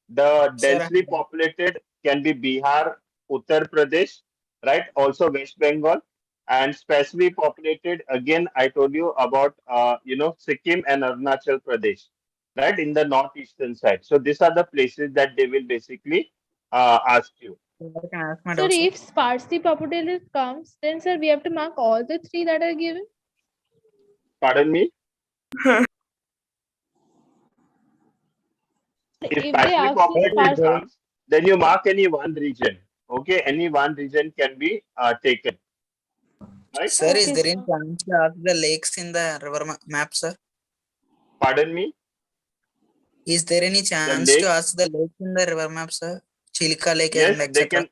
The Sir, densely populated can be Bihar, Uttar Pradesh, right? Also West Bengal and sparsely populated again I told you about Sikkim and Arunachal Pradesh, right, in the northeastern side. So these are the places that they will basically ask you. I can ask my Sir, doubt, sir. if sparsely populated comes, then sir, we have to mark all the three that are given. Pardon me. If If they sparsely ask you populated sparsely, comes, then you mark any one region. Okay, any one region can be taken, right? Sir, is okay, there any sir. chance to ask the lakes in the river map, sir? Pardon me. Is there any The chance to lakes, ask the lakes in the river map, sir? Chilka Lake and yes, they etc. can.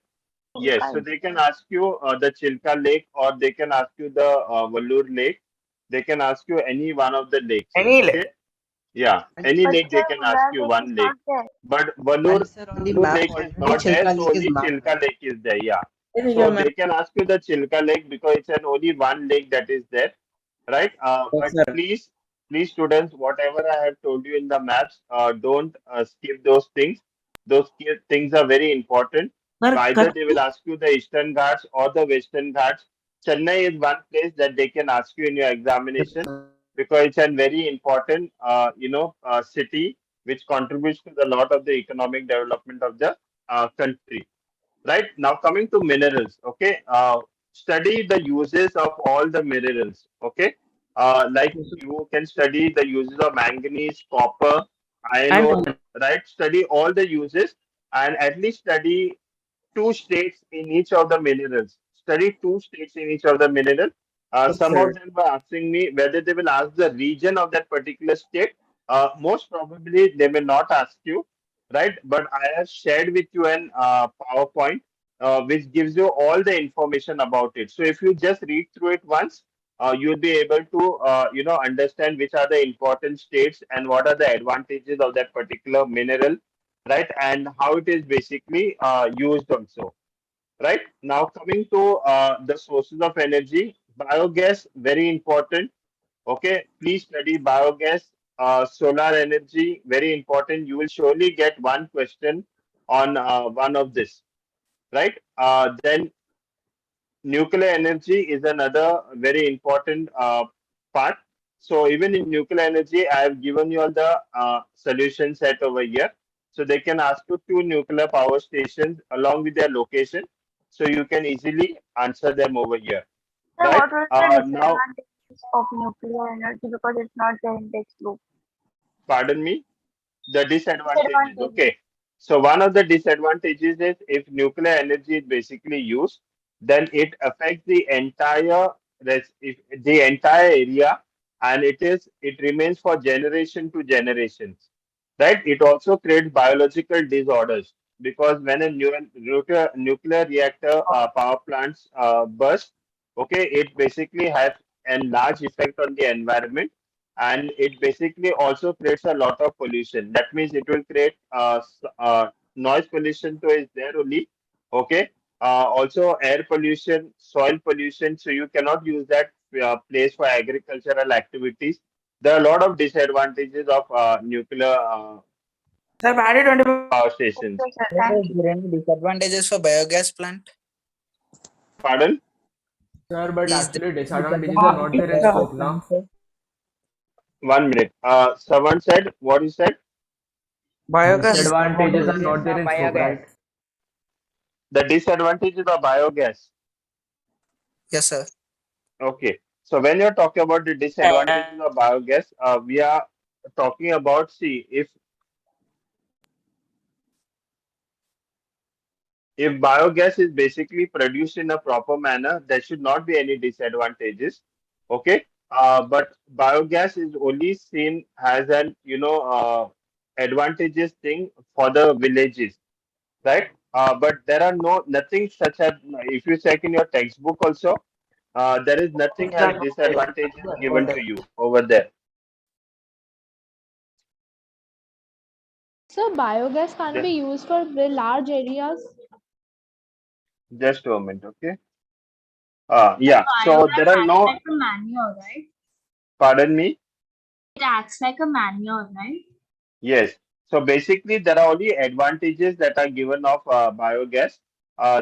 Yes, so they can ask you the Chilka Lake or they can ask you the Vallur Lake. They can ask you any one of the lakes. Any Okay. lake. Yeah, any But lake sir, they can ask Mundra you Lake is one lake. not there. But And sir, on the Vallur map Lake is already not there, Chilka so Lake is only marked, Chilka right? Lake is there. Yeah. There is your So map. they can ask you the Chilka Lake because it's an only one lake that is there, right? Yes, But sir. please, students, whatever I have told you in the maps, don't skip those things. Those things are very important. Sir, Either cut. they will ask you the Eastern Ghats or the Western Ghats. Chennai is one place that they can ask you in your Yes, examination sir. because it's a very important, city which contributes to the lot of the economic development of the country. Right now, coming to minerals. Okay, study the uses of all the minerals. Okay, like Yes, sir. you can study the uses of manganese, copper, iron And ore. Right, study all the uses and at least study two states in each of the minerals. Study two states in each of the mineral. yes, Some of sir. them were asking me whether they will ask the region of that particular state. Most probably they may not ask you, right? But I have shared with you an PowerPoint which gives you all the information about it. So if you just read through it once, you'll be able to understand which are the important states and what are the advantages of that particular mineral, right? And how it is basically used also, right? Now coming to the sources of energy, biogas, very important. Okay, please study biogas, solar energy, very important. You will surely get one question on one of this, right? Then nuclear energy is another very important part. So even in nuclear energy, I have given you all the solution set over here. So they can ask you two nuclear power stations along with their location. So you can easily answer them over here, Sir, right? what was the Now, disadvantages of nuclear energy because it's not there in textbook? pardon me, the disadvantages. Disadvantages. Okay. So one of the disadvantages is if nuclear energy is basically used, then it affects the entire if the entire area, and it remains for generation to generations, right? It also creates biological disorders because when a nuclear reactor power plants burst, okay, it basically has a large effect on the environment, and it basically also creates a lot of pollution. That means it will create noise pollution, so is there only. Okay. Also air pollution, soil pollution. So you cannot use that place for agricultural activities. There are a lot of disadvantages of nuclear Sir, valid 20. power stations. Okay, sir. Sir, Thank is you. there any disadvantages for biogas plant? Pardon? Sir, but Is there actually any disadvantages are not disadvantages there for in Sir, scope biogas now. plant, sir? 1 minute. Someone said what you said. biogas. Disadvantages are Disadvantages not there of in scope, biogas. right? The disadvantages of biogas. Yes, sir. Okay. So when you're talking about the disadvantages of biogas, we are talking about, see, if biogas is basically produced in a proper manner, there should not be any disadvantages. Okay. But biogas is only seen as an, advantageous thing for the villages, right? But there are nothing such as, if you check in your textbook also, there is nothing as disadvantages given to you over there. So biogas can't be Just, used for very large areas. just a moment, okay? The Yeah. So biogas there are acts no, like a manure, right? pardon me. It acts like a manure, right? Yes. So basically, there are only advantages that are given of biogas.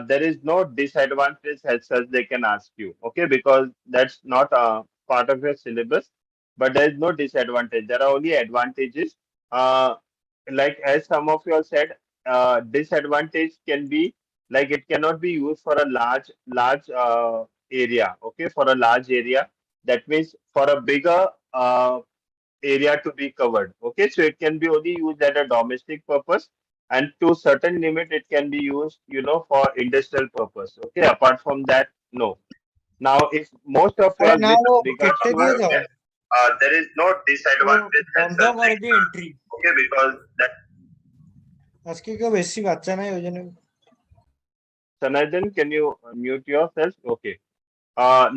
There is no disadvantage as such they can ask you, okay? Because that's not part of your syllabus. But there is no disadvantage. There are only advantages. Uh, like as some of you have said, disadvantage can be like it cannot be used for a large area. Okay, for a large area. That means for a bigger area to be covered. Okay, so it can be only used at a domestic purpose, and to certain limit it can be used, for industrial purpose. Okay, apart from that, no. Now, if most of अरे your ना with वो regards कितने to दिए जाओ there is no तो disadvantage as বন্ধ such করে like দিয়ে এন্ট্রি okay, because that আজকে কেউ বেশি বাচ্চা নাই ওই জন্য Sanatan, can you mute yourself? Okay.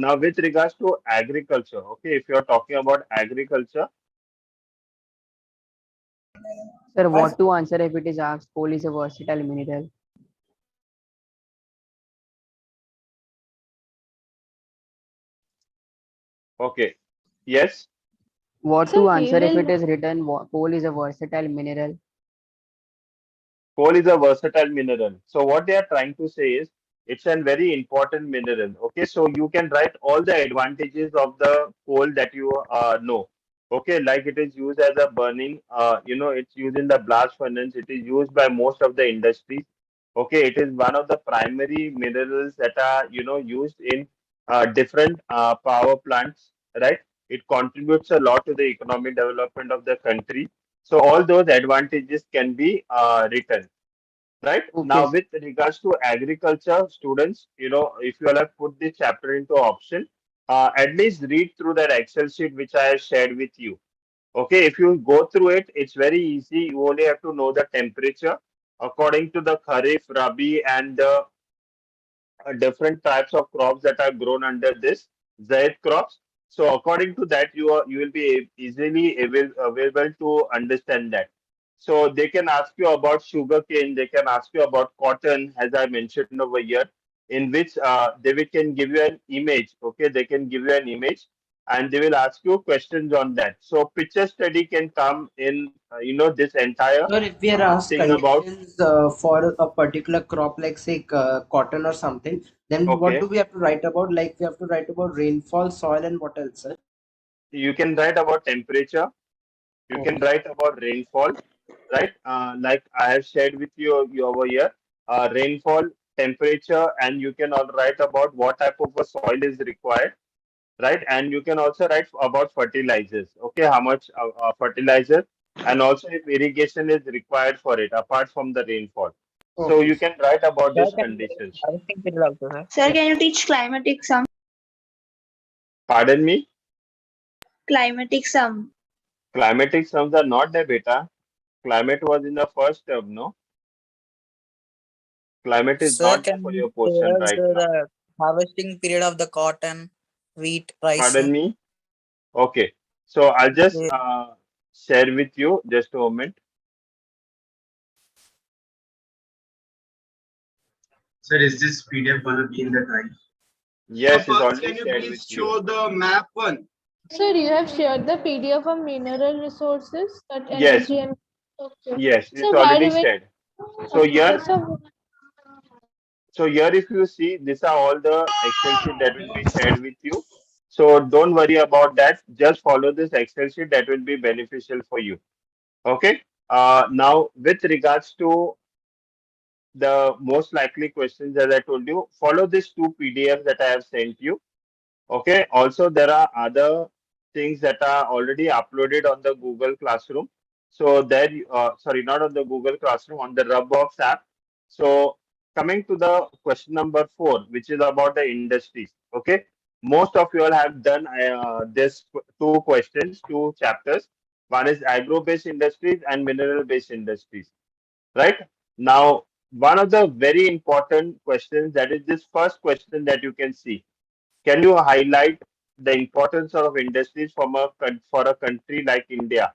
Now with regards to agriculture, okay, if you are talking about agriculture, Sir, what to answer if it is asked? Coal is a versatile mineral. Okay. Yes. What Sir, to we answer if will. it is written coal is a versatile mineral? Coal is a versatile mineral. So what they are trying to say is it's a very important mineral. Okay, so you can write all the advantages of the coal that you know. Okay, like it is used as a burning. It's used in the blast furnace. It is used by most of the industries. Okay, it is one of the primary minerals that are used in different power plants. Right, it contributes a lot to the economic development of the country. So all those advantages can be written. Right Okay, now, with regards to agriculture students, if you all have put this chapter into option, at least read through that Excel sheet which I have shared with you. Okay, if you go through it, it's very easy. You only have to know the temperature according to the Kharif, Rabi, and the different types of crops that are grown under this Zaid crops. So according to that, you will be easily available to understand that. So they can ask you about sugarcane, they can ask you about cotton, as I mentioned over here, in which can give you an image. Okay, they can give you an image, and they will ask you questions on that. So picture study can come in, this entire Sir, if we are asked thing about. conditions for a particular crop, like say cotton or something, then what do Okay, we have to write about? Like we have to write about rainfall, soil, and what else, sir? you can write about temperature. You can Okay. write about rainfall, right? Like I have shared with you over here, rainfall, temperature, and you can all write about what type of a soil is required, right? And you can also write about fertilizers, okay? How much fertilizer, and also if irrigation is required for it, apart from the rainfall. So Okay, you sir. can write about Sir, these can you take conditions. harvesting period also, sir? Sir, Yes. can you teach climatic sum? Pardon me? Climatic sum. Climatic sums are not there, beta. Climate was in the first term, no? Climate is Sir, not there can for you your tell portion us right now. the harvesting period of the cotton, wheat, rice, sir? Pardon me? Okay. So I'll just Okay. share with you just a moment. Sir, is this PDF gonna be in the drive? Yes, it's First, already can you shared with please you. show the map one? Sir, you have shared the PDF of mineral resources, that Yes, energy and. Okay. yes, it's So where already do we? shared. So Okay, sir. here, So if you see, these are all the Excel sheet that will be shared with you. So don't worry about that. Just follow this Excel sheet that will be beneficial for you. Okay. Now, with regards to the most likely questions, as I told you, follow these two PDFs that I have sent you. Okay. Also, there are other things that are already uploaded on the Google Classroom. So there, sorry, not on the Google Classroom, on the Dropbox app. So coming to the question number 4, which is about the industries. Okay. Most of you all have done this two questions, two chapters. One is agro-based industries and mineral-based industries. Right now, one of the very important questions, that is this first question that you can see. Can you highlight the importance of industries for a country like India?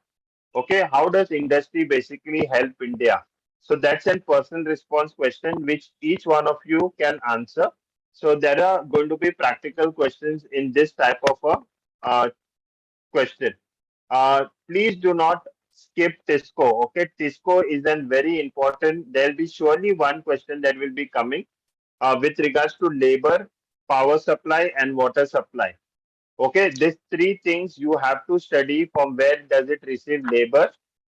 Okay, how does industry basically help India? So that's a personal response question which each one of you can answer. So there are going to be practical questions in this type of a question. Please do not skip TISCO. Okay, TISCO is then very important. There will be surely one question that will be coming with regards to labor, power supply, and water supply. Okay, these three things you have to study: from where does it receive labor,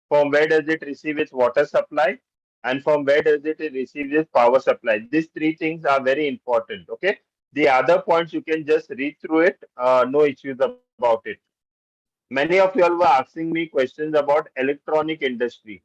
from where does it receive its water supply, and from where does it receive its power supply. These three things are very important. Okay, the other points you can just read through it. No issues about it. Many of you all were asking me questions about electronic industry.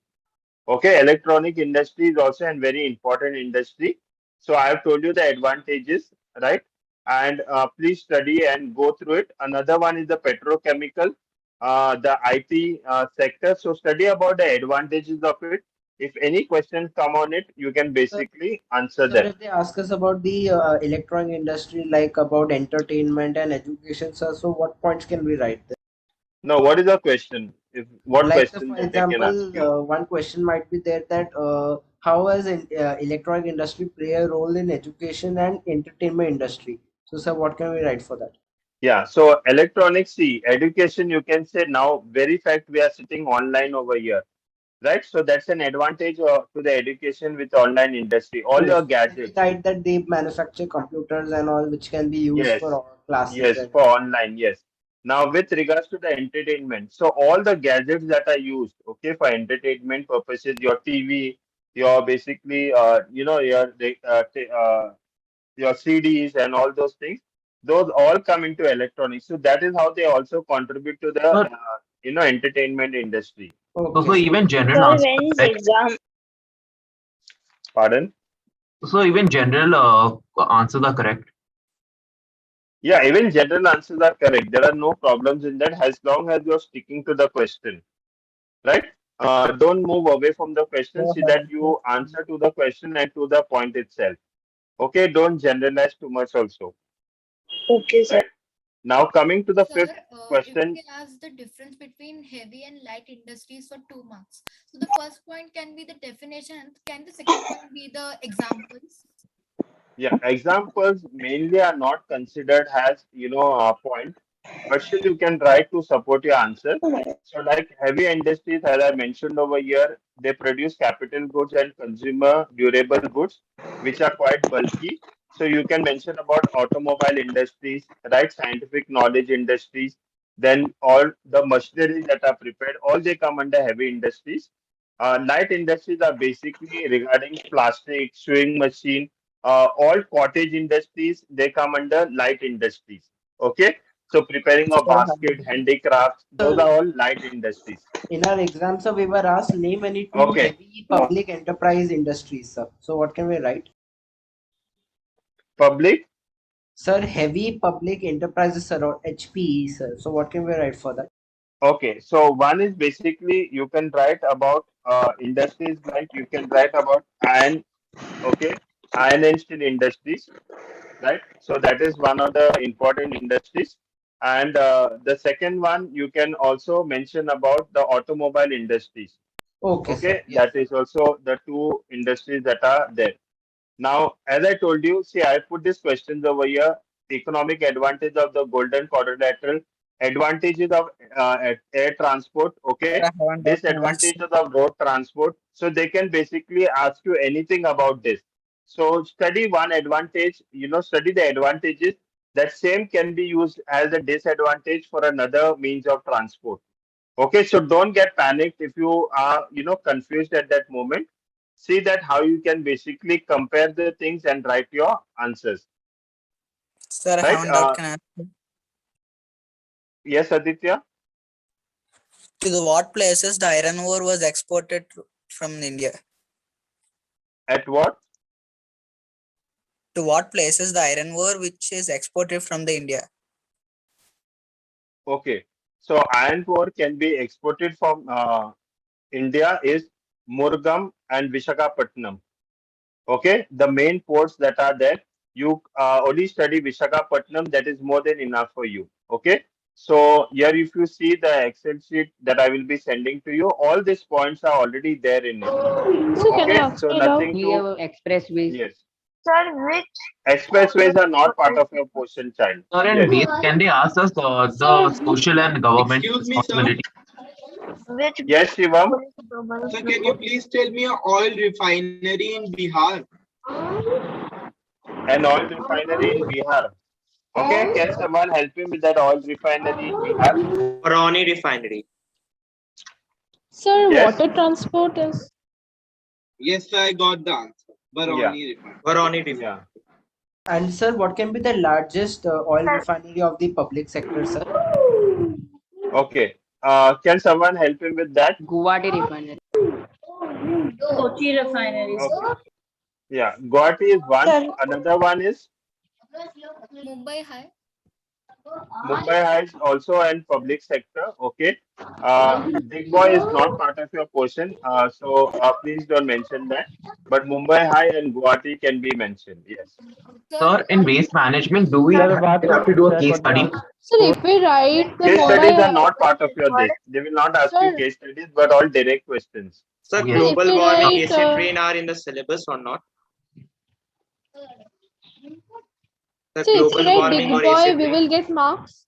Okay, electronic industry is also a very important industry. So I have told you the advantages, right? And please study and go through it. Another one is the petrochemical, the IT sector. So study about the advantages of it. If any questions come on it, you can Sir, basically answer sir, them. if they ask us about the electronic industry, like about entertainment and education, sir, so what points can we write there? Now, what is the question? If what Like, so question for that they can ask example, you. one question might be there that how has electronic industry play a role in education and entertainment industry? So, sir, what can we write for that? Yeah, so electronics, see, education, you can say now, very fact we are sitting online over here, right? So that's an advantage to the education with online industry. All Oh, your so can we gadgets, write that they manufacture computers and all which can be used for yes, all classes yes, and for online, yes. Now, with regards to the entertainment, so all the gadgets that are used, okay, for entertainment purposes, your TV, your basically, your CDs and all those things, those all come into electronics. So that is how they also contribute to the Sir, entertainment industry. okay, so sir. even general Sir, answer when is correct. exam? Pardon? So even general answers are correct. Yeah, even general answers are correct. There are no problems in that as long as you're sticking to the question, right? Don't move away from the question. See that you answer to the question and to the point itself. Okay, don't generalize too much also. Okay, sir. Right? Now coming to the Sir, fifth if question. we ask the difference between heavy and light industries for 2 marks, so the first point can be the definition, and can the second point be the examples? Yeah, examples mainly are not considered as a point, but still you can try to support your answer. So, like heavy industries, as I mentioned over here, they produce capital goods and consumer durable goods, which are quite bulky. So, you can mention about automobile industries, right? Scientific knowledge industries, then all the machineries that are prepared, all they come under heavy industries. Light industries are basically regarding plastic, sewing machine, all cottage industries, they come under light industries. Okay, so preparing a basket, handicrafts, those are all light industries. In our exam, sir, we were asked name any two Okay, heavy public enterprise industries, sir. So what can we write? public. Sir, heavy public enterprises, sir, or HPE, sir. So what can we write for that? Okay, so one is basically you can write about industries, like you can write about iron. Okay, iron and steel industries, right? So that is one of the important industries. And the second one, you can also mention about the automobile industries. Okay, sir. Okay, Yes, that sir. is also the two industries that are there. Now, as I told you, see, I put these questions over here. Economic advantage of the golden quadrilateral, advantages of air transport, Sir, okay, I haven't got notes. disadvantages of road transport. So they can basically ask you anything about this. So study one advantage, study the advantages. That same can be used as a disadvantage for another means of transport. Okay, so don't get panicked if you are, confused at that moment. See that how you can basically compare the things and write your answers. Sir, I Right? have one doubt. Can I ask? Yes, Aditya. To the what places the iron ore was exported from India? At what? To what places the iron ore which is exported from the India? Okay. So iron ore can be exported from India is Murgam and Vishakhapatnam. Okay, the main ports that are there, you only study Vishakhapatnam, that is more than enough for you. Okay, so here if you see the Excel sheet that I will be sending to you, all these points are already there in it. So can I Okay, ask so you a doubt? nothing We to, have expressways. yes, Sir, which expressways are not part of your portion, child. Sir, and Yes, these can they ask us Sir, the social and government Excuse me, sir. responsibility? which yes, Shivam, global Sir, can you please tell me a oil refinery in Bihar? an oil refinery in Bihar. Okay, can someone help me with that oil refinery in Bihar? Baroni Refinery. sir, Yes, water transport is. Yes, sir, I got the answer. yeah, Baroni refinery. Baroni Refinery. yeah. And sir, what can be the largest oil refinery of the public sector, sir? Okay, can someone help him with that? Guwahati Refinery. Kochi refineries. Okay. Yeah, Guwahati is one. Sir, Another one is Mumbai High. Mumbai High is also in public sector. Okay. Big Boy is not part of your question. So please don't mention that. But Mumbai High and Guwahati can be mentioned. Yes. Sir, in waste management, do we Sir, what have to is do a sir? case What is study? answer? Sir, if we write the Case studies are Mumbai, not part of your this. They will not ask you sir, case studies, but all direct questions. Sir, Oh, yes. sir, if global we warming, write, acid rain are in the syllabus or not? The sir, if we global write warming Dig or Boy, acid we rain? will get marks.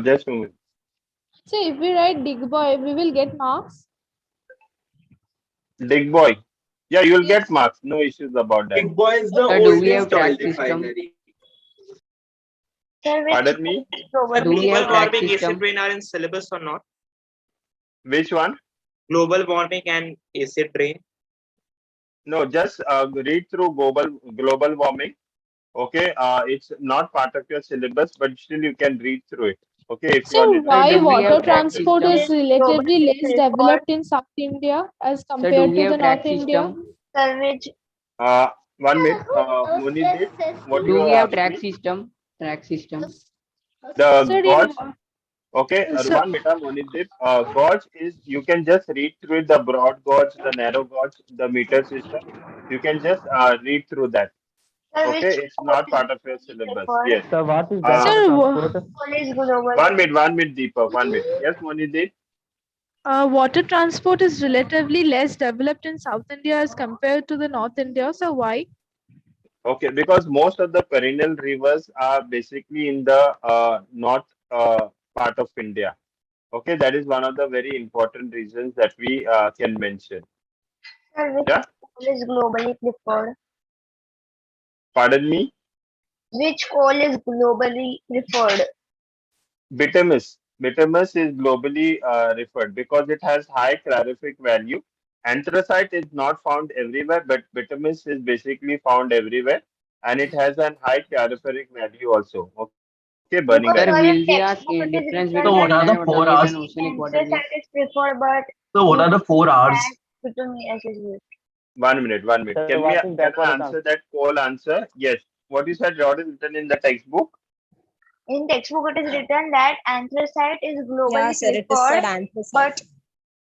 Just a moment. Sir, if we write Dig Boy, we will get marks. Big Boy. Yeah, you'll get Yes. marks. No issues about that. Big Boy is the Sir, do we have oldest oil track system? refinery. Sir, which Pardon me? global Sir, Do we have global track warming, acid system? rain are in syllabus or not? Which one? Global warming and acid rain. No, just read through global warming. Okay, it's not part of your syllabus, but still you can read through it. Okay, if you are Sir, Sir, literally why do we looking water have for track marks. transport system? is is global relatively less record? developed in South India as Sir, do compared we to the have track North India? system? Sir, which 1 minute. Munidip, what you Do we have have asked track me? system? Track system. The Sir, gauge. in Okay, sir, 1 minute, Munidip. Gauge is you can just read through it, the broad gauge, the narrow gauge, the meter system. You can just read through that. sir, Okay, which it's code not is part of your globally syllabus. preferred? Yes. Sir, what is Uh, backward sir, transport? Code is global. 1 minute, Deepak, 1 minute. Yes, Munidip. water transport is relatively less developed in South India as compared to the North India. So why? Okay, because most of the perennial rivers are basically in the north part of India. Okay, that is one of the very important reasons that we can mention. Sir, which Yeah, coal is globally preferred? pardon me. Which coal is globally preferred? Bituminous. Bituminous is globally referred because it has high calorific value. Anthracite is not found everywhere, but bituminous is basically found everywhere, and it has a high calorific value also. Okay, burning value. Because Sir, for your will they ask textbook a it is difference written So, between what that are the inland water 4 waterways hours? and oceanic waterways? anthracite is preferred, but So, what you are the 4 that hours? bituminous is used. 1 minute, 1 minute. Sir, what is Can I backward answer transport? that call answer? Yes. What you said, what is written in the textbook? In textbook it is written that anthracite is Yeah, globally sir, it is said preferred, but anthracite.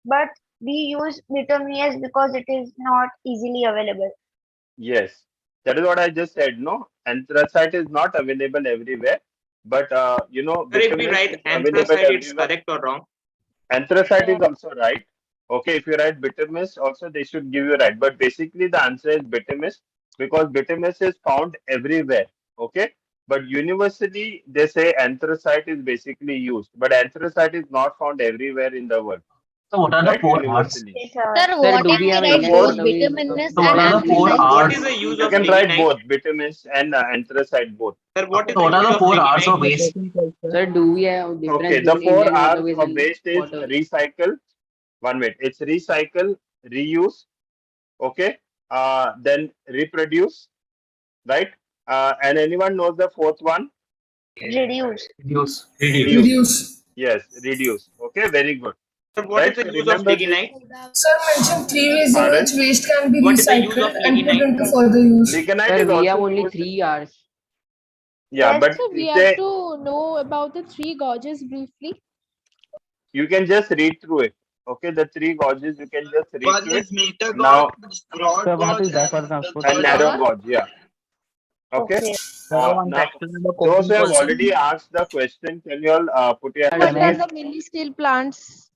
but we use bituminous because it is not easily available. Yes. That is what I just said. No, anthracite is not available everywhere, but Sir, if we bituminous write is available anthracite, it's everywhere. correct or wrong? Anthracite is also right. Okay, if you write bituminous, also they should give you right. But basically, the answer is bituminous because bituminous is found everywhere. Okay, but universally they say anthracite is basically used, but anthracite is not found everywhere in the world, So, what are the right? 4 hours? Universally. Okay, sir. Sir, Sir, what do if we we have The write inland four, both waterways? bituminous So, what and are the 4 Sir, anthracite? what hours? is the use you of can write lignite? both bituminous and anthracite both. Sir, what is So, the what are use the of 4 hours of lignite? waste? Sir, do we have difference Okay, the between four inland R's waterways of and waste is water? recycle. 1 minute. It's recycle, reuse. Okay. Then reproduce. Right. And anyone knows the fourth one? Reduce. Reduce. Reduce. Yes, reduce. Okay, very good. Sir, what is Right. the So use of remember this. lignite? Sir mentioned three ways in which Pardon. waste can be What is the use of recycled and put lignite? into further use. Lignite Sir, is we have also only used. 3 hours. Yeah, but So we if have they, to know about the three gauges briefly. you can just read through it. Okay, the three gauges you can just read One through it. is meter gauge, Now, broad Sir, what gauge, is and backward the transport? and third narrow one. gauge. Yeah. Okay. Okay. Sir, one Now, question about those cooking who have culture. already asked the question, can you all put your Sir, hand What can are I? raised? the mini scale plants?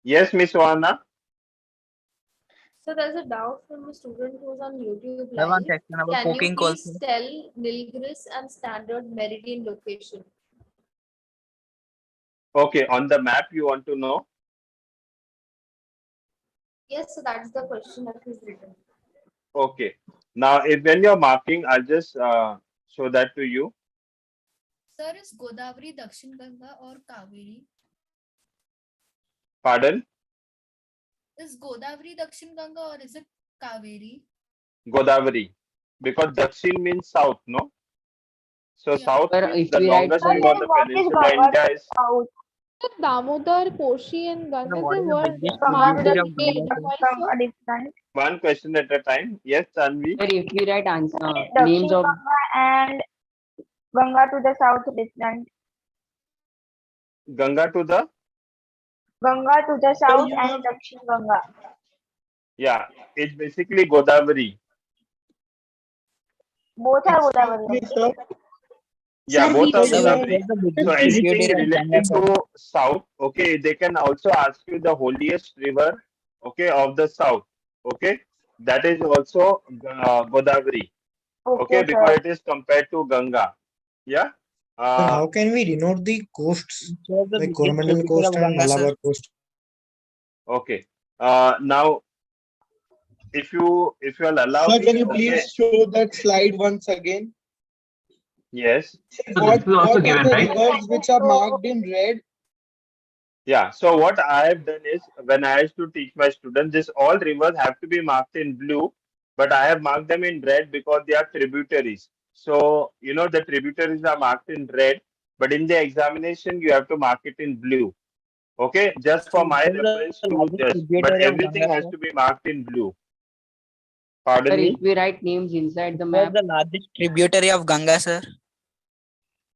Yes, Miss Wana. So there's a doubt from a student who's on YouTube Sir, one live. question about Can you cooking please culture. tell Nilgiris and standard meridian location? Okay, on the map you want to know. Yes, so that's the question that is written. Okay. Now, if when you're marking, I'll just show that to you. Sir, is Godavari Dakshin Ganga or Kaveri? Pardon? Is Godavari Dakshin Ganga or is it Kaveri? Godavari. Because Dakshin means south, no? So Yeah. south Sir, means if the we write longest sir, river on the What is peninsula Ganga India to is. south? Damodar, Koshi, and Sir, Ganga. what The is the word biggest Ganga after tributary to of A. Ganga? east Sir? Why from so? a different. One question at a time. Yes, Tanvi. sir, if we write answer, names Dakshin of Ganga and Ganga to the south distant. Ganga to the, Ganga to the So south you and have Dakshin Ganga. yeah, it's basically Godavari. Both are excuse Godavari. me, Okay. sir. Yeah, both So are Sir, you which have Godavari. was the So biggest anything tributary of Ganga, related sir? to south, okay, they can also ask you the holiest river, okay, of the south, okay, that is also Godavari, okay, Okay, because sir. it is compared to Ganga. Yeah. Sir, Uh, how can we denote the coasts Which was the like biggest Coromandel tributary Coast of and Ganga, sir? Malabar Coast? okay. Now if you'll allow sir, can me, you okay, please show that slide once again? yes. So this is also What are given, the right? rivers which are marked in red? Yeah, so what I have done is when I used to teach my students, this all rivers have to be marked in blue, but I have marked them in red because they are tributaries. So, the tributaries are marked in red, but in the examination, you have to mark it in blue. Okay, just So for which my was the reference to largest just, but tributary of everything Ganga, has sir? to be marked in blue. Sir, Pardon if me? we write names inside the Which was map, the largest tributary of Ganga, sir?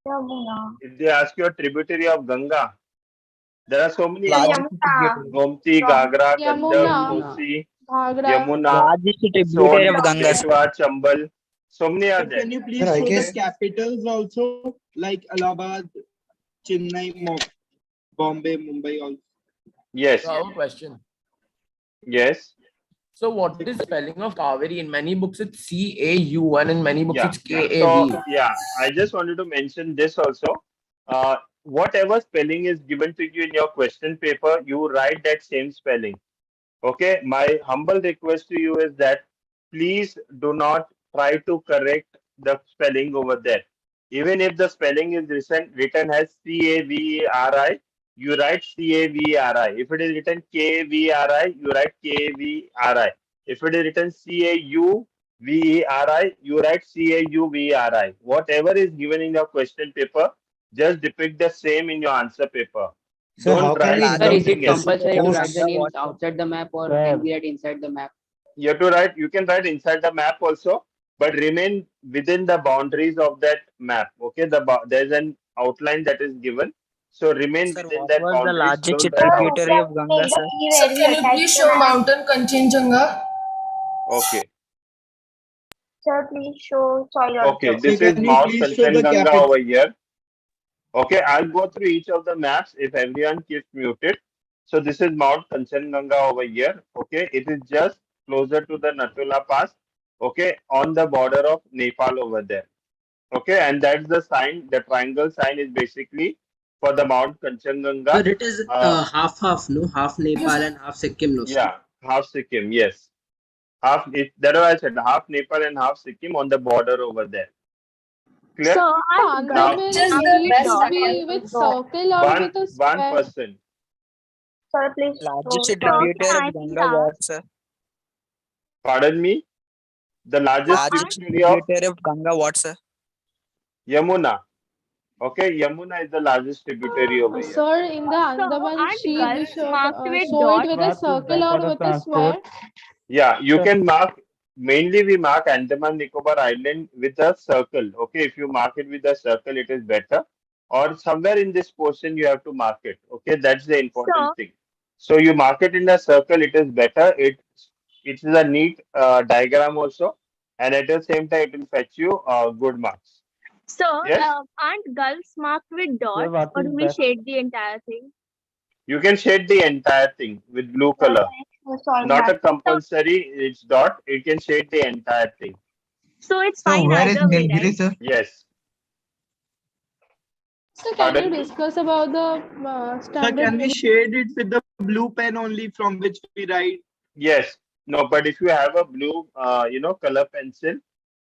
Yamuna. If they ask you a tributary of Ganga, there are so many Largest amount. Yamuna. tributary. Gomti, From Gagra, Gandak, Yamuna, Yamuna. Kosi, Bhagra. Yamuna, Largest tributary Son, of Ganga, sir. Betwa, Chambal. So many are Sir, there. can you Sir, please I show the guess capitals also, like Allahabad, Chennai, Bombay, Mumbai also? Yes, So I have a question. yes, So what is spelling of Kaveri? In many books it's CAU and in many books yeah. it's So, KAV. yeah, I just wanted to mention this also. Whatever spelling is given to you in your question paper, you write that same spelling. Okay, my humble request to you is that please do not try to correct the spelling over there. Even if the spelling is written as Caveri, you write Caveri. If it is written Kvri, you write Kvri. If it is written Cauveri, you write Cauvri. Whatever is given in your question paper, just depict the same in your answer paper. sir, Don't how can The write we Sir, denote is the something it else. largest compulsory tributary to of write the Ganga, coasts? names what, sir? outside the map or can Where? we write inside the map? You have to write, you can write inside the map also, but remain within the boundaries of that map. Okay, there's an outline that is given, so remain Sir, within what that was the boundaries. largest Don't write Sir, we outside. tributary can of Ganga, make the sir? key Sir, where we can you attach please the show map. Mountain Kanchenjunga? Okay, Sir, please show soil okay. also. Sir, This is can you Mount please show the Kanchenjunga capital? over here. Okay, I'll go through each of the maps if everyone keeps muted. So this is Mount Kanchenjunga over here. Okay, it is just closer to the Natula Pass. Okay, on the border of Nepal over there. Okay, and that's the sign. The triangle sign is basically for the Mount Sir, Kanchenjunga. it is half half, no? Half Nepal and half Sikkim, no, sir? Yeah, half Sikkim. Yes, half. That was I said half Nepal and half Sikkim on the border over there. So, Clear? The and answer Now, Gulf will Just marked the with need best to dot be also with second. show. circle or one with a one square. person. Sir, please Largest show. So, tributary of I can Ganga, ask. what, sir? Pardon me. The So, largest Largest tributary of tributary of Ganga, what, sir? Yamuna. Okay, Yamuna is the largest tributary over here. Sir, in the so Andaman and sheet, we Gulf should marked with show it dot. with a What is circle that for or the with a transport? square. Yeah, you can mark. Mainly, we mark Andaman Nicobar Island with a circle. Okay, if you mark it with a circle, it is better. Or somewhere in this portion, you have to mark it. Okay, that's the important So, thing. So you mark it in a circle, it is better. It is a neat diagram also, and at the same time, it will fetch you good marks. so Yes, aren't gulfs marked with Sir, dots, what or is do we that? shade the entire thing? you can shade the entire thing with blue Sir, color. soil Not map. a compulsory. It's dot. You can shade the entire thing. So it's So fine where is either way, right? Nilgiri, sir? Yes. So, can you Pardon me. discuss about the Sir, standard can we variation? shade it with the blue pen only from which we write? Yes. No, but if you have a blue, color pencil,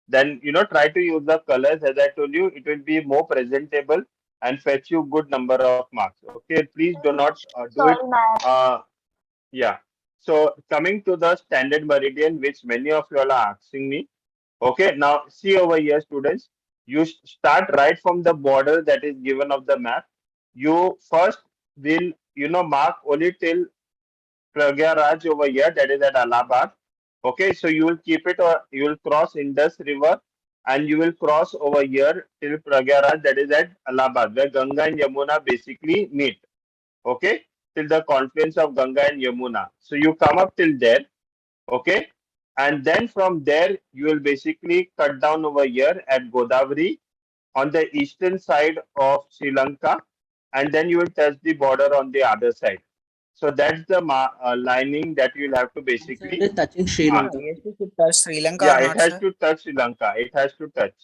then, try to use the colors. As I told you, it will be more presentable and fetch you good number of marks. Okay. Please do not do it. Soil map. Yeah. So coming to the standard meridian, which many of you all are asking me. Okay. Now see over here, students. You start right from the border that is given of the map. You first will, mark only till Pragyaraj over here, that is at Allahabad. Okay, so you will keep it or you will cross Indus River and you will cross over here till Prayagraj, that is at Allahabad, where Ganga and Yamuna basically meet. Okay, till the confluence of Ganga and Yamuna. So you come up till there. Okay, and then from there you will basically cut down over here at Godavari on the eastern side of Sri Lanka, and then you will touch the border on the other side. So that's the lining that you will have to Sir, it basically is touching Sri mark. Lanka. ISC should touch Sri Lanka Yeah, or it not, has sir? to touch Sri Lanka. It has to touch.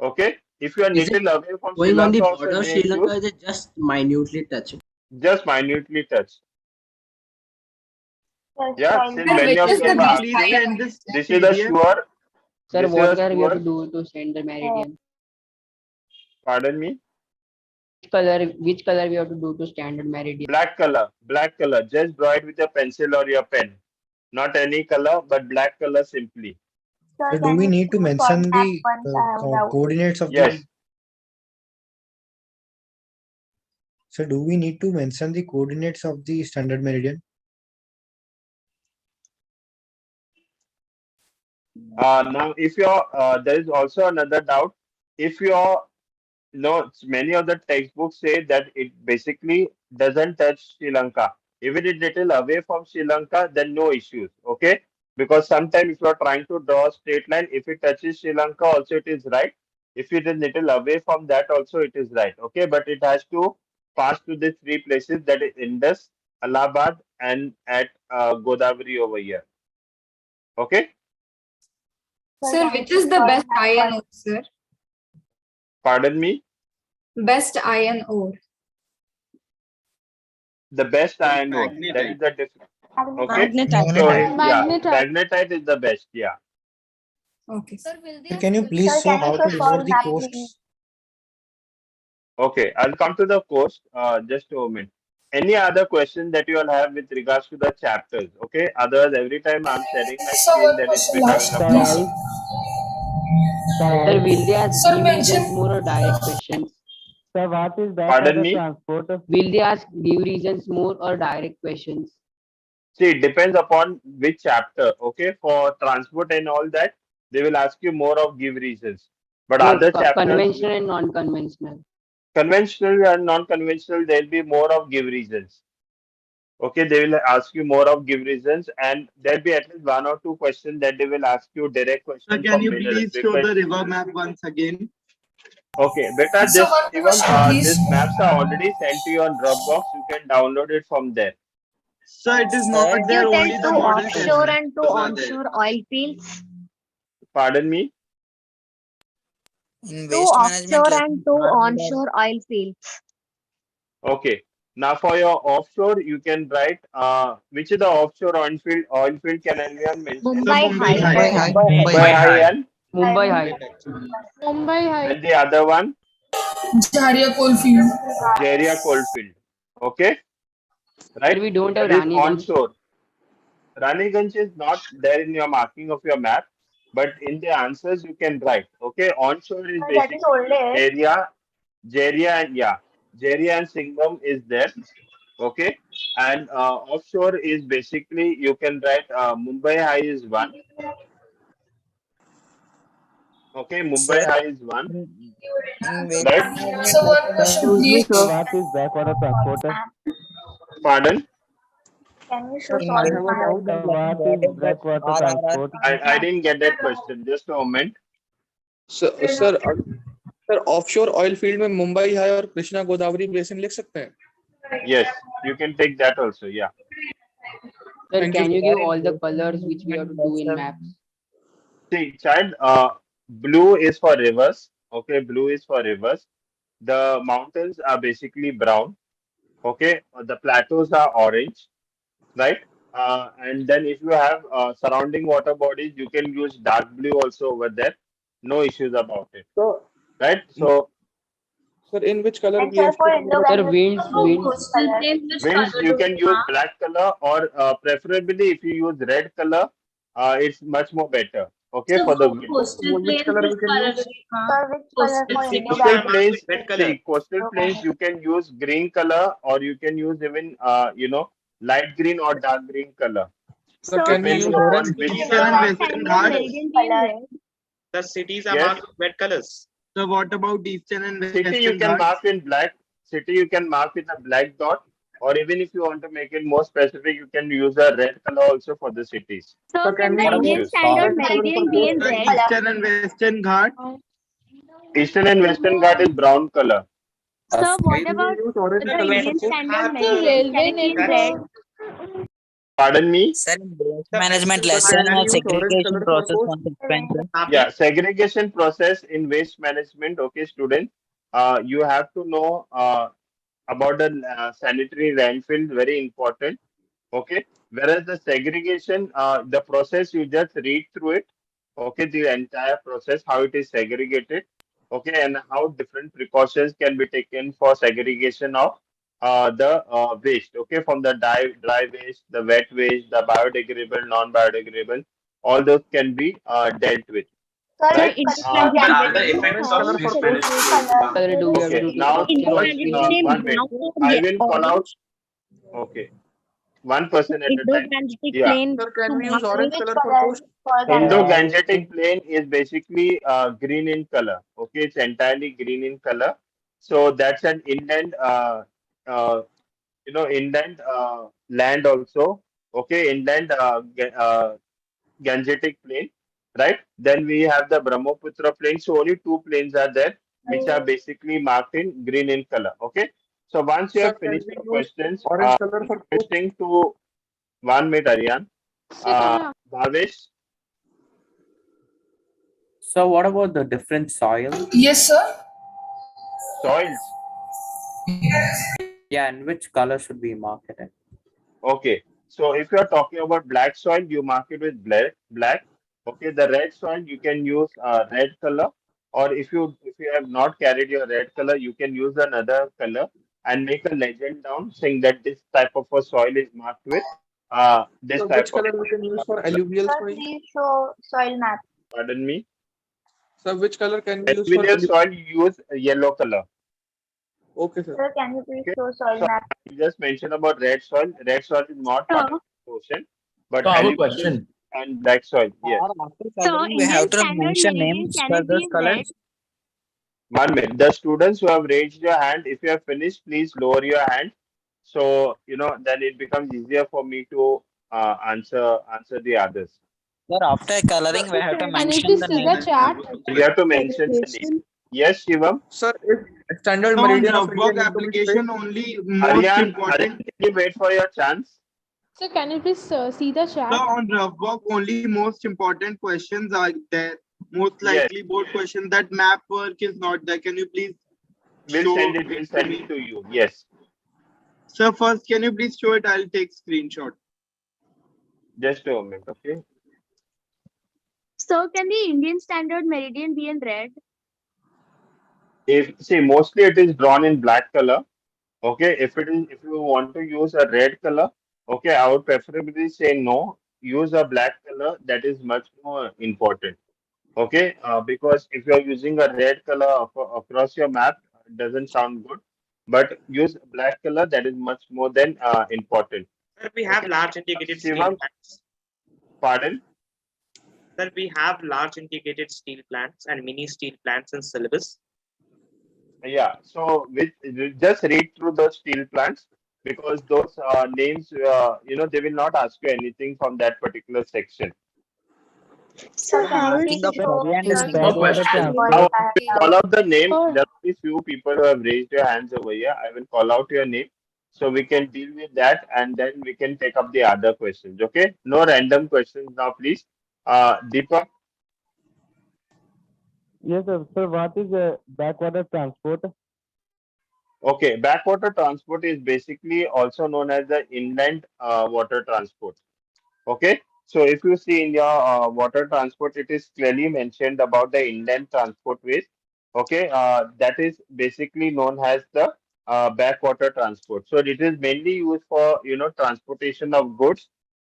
Okay. If you are Is it little away from Sri going on the Lanka, also border of no Sri Lanka? issues. Is it just minutely touching? Just minutely touch. Yes, Yeah. I'll Since do many it. of Sir, you can have you asked please me, send this this is a PDF? sure. Sir, This is what a color we have to sure. do to send the meridian? Pardon me. Which color we have to do to standard meridian? Black color. Black color. Just draw it with a pencil or your pen. Not any color, but black color simply. Sir, So do can we you need to please solve mention map the once I have doubt? coordinates of Yes. the? So do we need to mention the coordinates of the standard meridian? Now, if you're, there is also another doubt. If you're, many of the textbooks say that it basically doesn't touch Sri Lanka. If it is little away from Sri Lanka, then no issues. Okay, because sometimes if you are trying to draw a straight line, if it touches Sri Lanka, also it is right. If it is little away from that, also it is right. Okay, but it has to pass to the three places, that is Indus, Allahabad, and at Godavari over here. Okay. Sir, Sir, can you which is please the solve best map iron once? ore, sir? Pardon me. Best iron ore. The best iron ore. That is Magnetite. the difference. Okay. Magnetite. So Magnetite. yeah, Magnetite. magnetite is the best. Yeah. Okay, sir. Sir, will Sir, there can you will please Sir, show can you how to show remove solve the map, please? coasts? Okay. I'll come to the course. Just a moment. Any other question that you all have with regards to the chapters? Okay. Otherwise, every time I'm sharing my Sir, screen, one then it's question becoming last, a Sir, please. problem. I Sir, will they ask Sir, give reasons mention. more or direct questions? Sir, what is Pardon me. transport? Will they ask give reasons more or direct questions? See, it depends upon which chapter. Okay. For transport and all that, they will ask you more of give reasons. But No, other chapters, conventional and non-conventional. conventional and non-conventional, there'll be more of give reasons. Okay, they will ask you more of give reasons, and there'll be at least one or two questions that they will ask you direct Sir, questions can from you middle. please show Because the river map once again? okay, beta, Sir, this one even question, please. this maps are already sent to you on Dropbox. You can download it from there. Sir, it is Sir, not You there. tell Only two the model test offshore and two scores are there. onshore oil fields. Pardon me. in Two waste management offshore and lesson, two sir would have. onshore oil fields. Okay. Now for your offshore, you can write which is the offshore oil field can anyone mention? Sir, Mumbai Mumbai High. High. Mumbai High Mumbai Mumbai. High. Mumbai High. and the other one, Jharia Coalfield. Jeria Coalfield. Okay, Sir, right? we don't have That is Raniganj. onshore. Raniganj is not there in your marking of your map, but in the answers you can write. Okay, onshore is Sir, that is basically oldest. Jeria, and yeah, Jeria and Singham is there. Okay, and offshore is basically you can write Mumbai High is one. Okay, Mumbai Sir, High is one, in waste right? management Sir, one lesson, question, please. What is backwater transporter? Pardon? Can you show in solve waste map? management lesson, What what is is that backwater RRR? transport? I didn't get that question. Just a moment. Sir sir sir offshore oil field में Mumbai high और Krishna Godavari basin लिख सकते हैं. Yes, you can take that also. Yeah. Sir, Thank you. can you Sir, give in all the waste colors which we have to management do in lesson, maps? See, child, blue is for rivers. Okay, blue is for rivers. The mountains are basically brown. Okay, the plateaus are orange, right? And then if you have surrounding water bodies, you can use dark blue also over there. No issues about it, So, right? So sir, in which color And we sir, have for to Indo convert? Sir, Ganges, winds, winds. Coastal plains, which winds, color you do can we use have? black color or preferably if you use red color, it's much more better. Okay, So for the for wind. coastal Which plains, color which we can color do use? we have? sir, which color Coastal for See, Indo plains. which are Coastal Ganges? marked plains, with red color. see, coastal plains, you can use green color or you can use even, light green or dark green color, Sir, So can we can use depending you upon orange? which, Eastern, describe Western Standard Ghats. Meridian color? The cities are Yes. marked with red colors. So what about Eastern and City you Western can Ghats? mark in black. City you can mark with a black dot, or even if you want to make it more specific, you can use a red color also for the cities. So Sir, can can the we No use Indian issues. Standard orange color for Meridian be both? in The red? Eastern and Western Ghats. Eastern and Western Ghat is brown color. So what Can we about use orange the color for Indian both? Standard So Meridian? Can railway it be in red? network. Pardon me? Sir, in waste The management Sir, lesson, can we use orange segregation color for process both? was explained, sir. Yeah, segregation process in waste management. Okay, student. You have to know about the sanitary landfill. Very important. Okay. Whereas the segregation, the process you just read through it. Okay, the entire process, how it is segregated. Okay, and how different precautions can be taken for segregation of the waste. Okay, from the dry waste, the wet waste, the biodegradable, non-biodegradable, all those can be dealt with. Sir, So Right? which Indian color Standard can are the we Meridian use? effects Orange of color how for waste both. Which management? color? Color do we have Okay, to take? now Indian first, Standard say one minute. brown, I will call out. orange. Okay, one person at a time. Indo-Gangetic Yeah. Plain Sir, can to we use mark orange Which color for color both? for the red? Indo-Gangetic Plain is basically green in color. Okay, it's entirely green in color. So that's an inland, uh, inland land also. Okay, inland Gangetic Plain, right? Then we have the Brahmaputra Plain. So only two plains are there, which are basically marked in green in color. Okay. So once you Sir, have can finished we your use questions, orange color for both? requesting to 1 minute, Aryan. Sir, can I? Bhavesh, So what about the different soil? Yes, sir. soils. Yeah, and which color should we mark it in? Okay. So if you are talking about black soil, you mark it with black. Okay. The red soil, you can use red color. Or if you have not carried your red color, you can use another color and make a legend down saying that this type of a soil is marked with this So type which of color we can use for alluvial Sir, soil? please show soil map. pardon me. So which color can we use for Alluvial soil, you use yellow color. Okay, sir. Sir, can you please Okay. show soil So map? I just mentioned about red soil. Red soil is not part of So, the ocean, but So I have a alluvial question. and black soil. Yes. Or after so coloring, we have Indian to Standard mention Meridian names can for it be those in red? colors. 1 minute. The students who have raised your hand, if you have finished, please lower your hand. So then it becomes easier for me to answer the others. Sir, after Sir, coloring, we have to Can you mention please the see the names. chat? You have to mention the name. Segregation. Yes, Shivam. sir, is standard So on meridian of India Dropbox need to be straight? application, only most Aryan, important. can you wait for your chance? So can you please see the So chat? on Dropbox, only most important questions are there. Most Yes. likely board questions. That map work is not there. Can you please We'll show send it. it We'll to send me? it to you. Yes. Sir, first, can you please show it? I'll take screenshot. Just a moment. Okay. So can the Indian Standard Meridian be in red? Mostly it is drawn in black color. Okay. If you want to use a red color, okay, I would preferably say no. Use a black color. That is much more important. Okay, because if you are using a red color across your map, it doesn't sound good. But use black color, that is much more than important. Sir, we have Okay, large integrated steel Shivam, plants. pardon. Sir, we have large integrated steel plants and mini steel plants in syllabus. Yeah, so just read through the steel plants because those names, they will not ask you anything from that particular section. Sir, can you Marking please of show heavy and the light No steel water map question. what Now, transport. I have I will now? call out the name. Oh, There will be few people who have raised their hands over here. I will call out your name so we can deal with that and then we can take up the other questions. Okay? No random questions now, please. Deepak, Yes, sir. Sir, what is backwater transport? okay. Backwater transport is basically also known as the inland water transport. Okay. So if you see in your water transport, it is clearly mentioned about the inland transport ways. Okay. That is basically known as the backwater transport. So it is mainly used for, transportation of goods,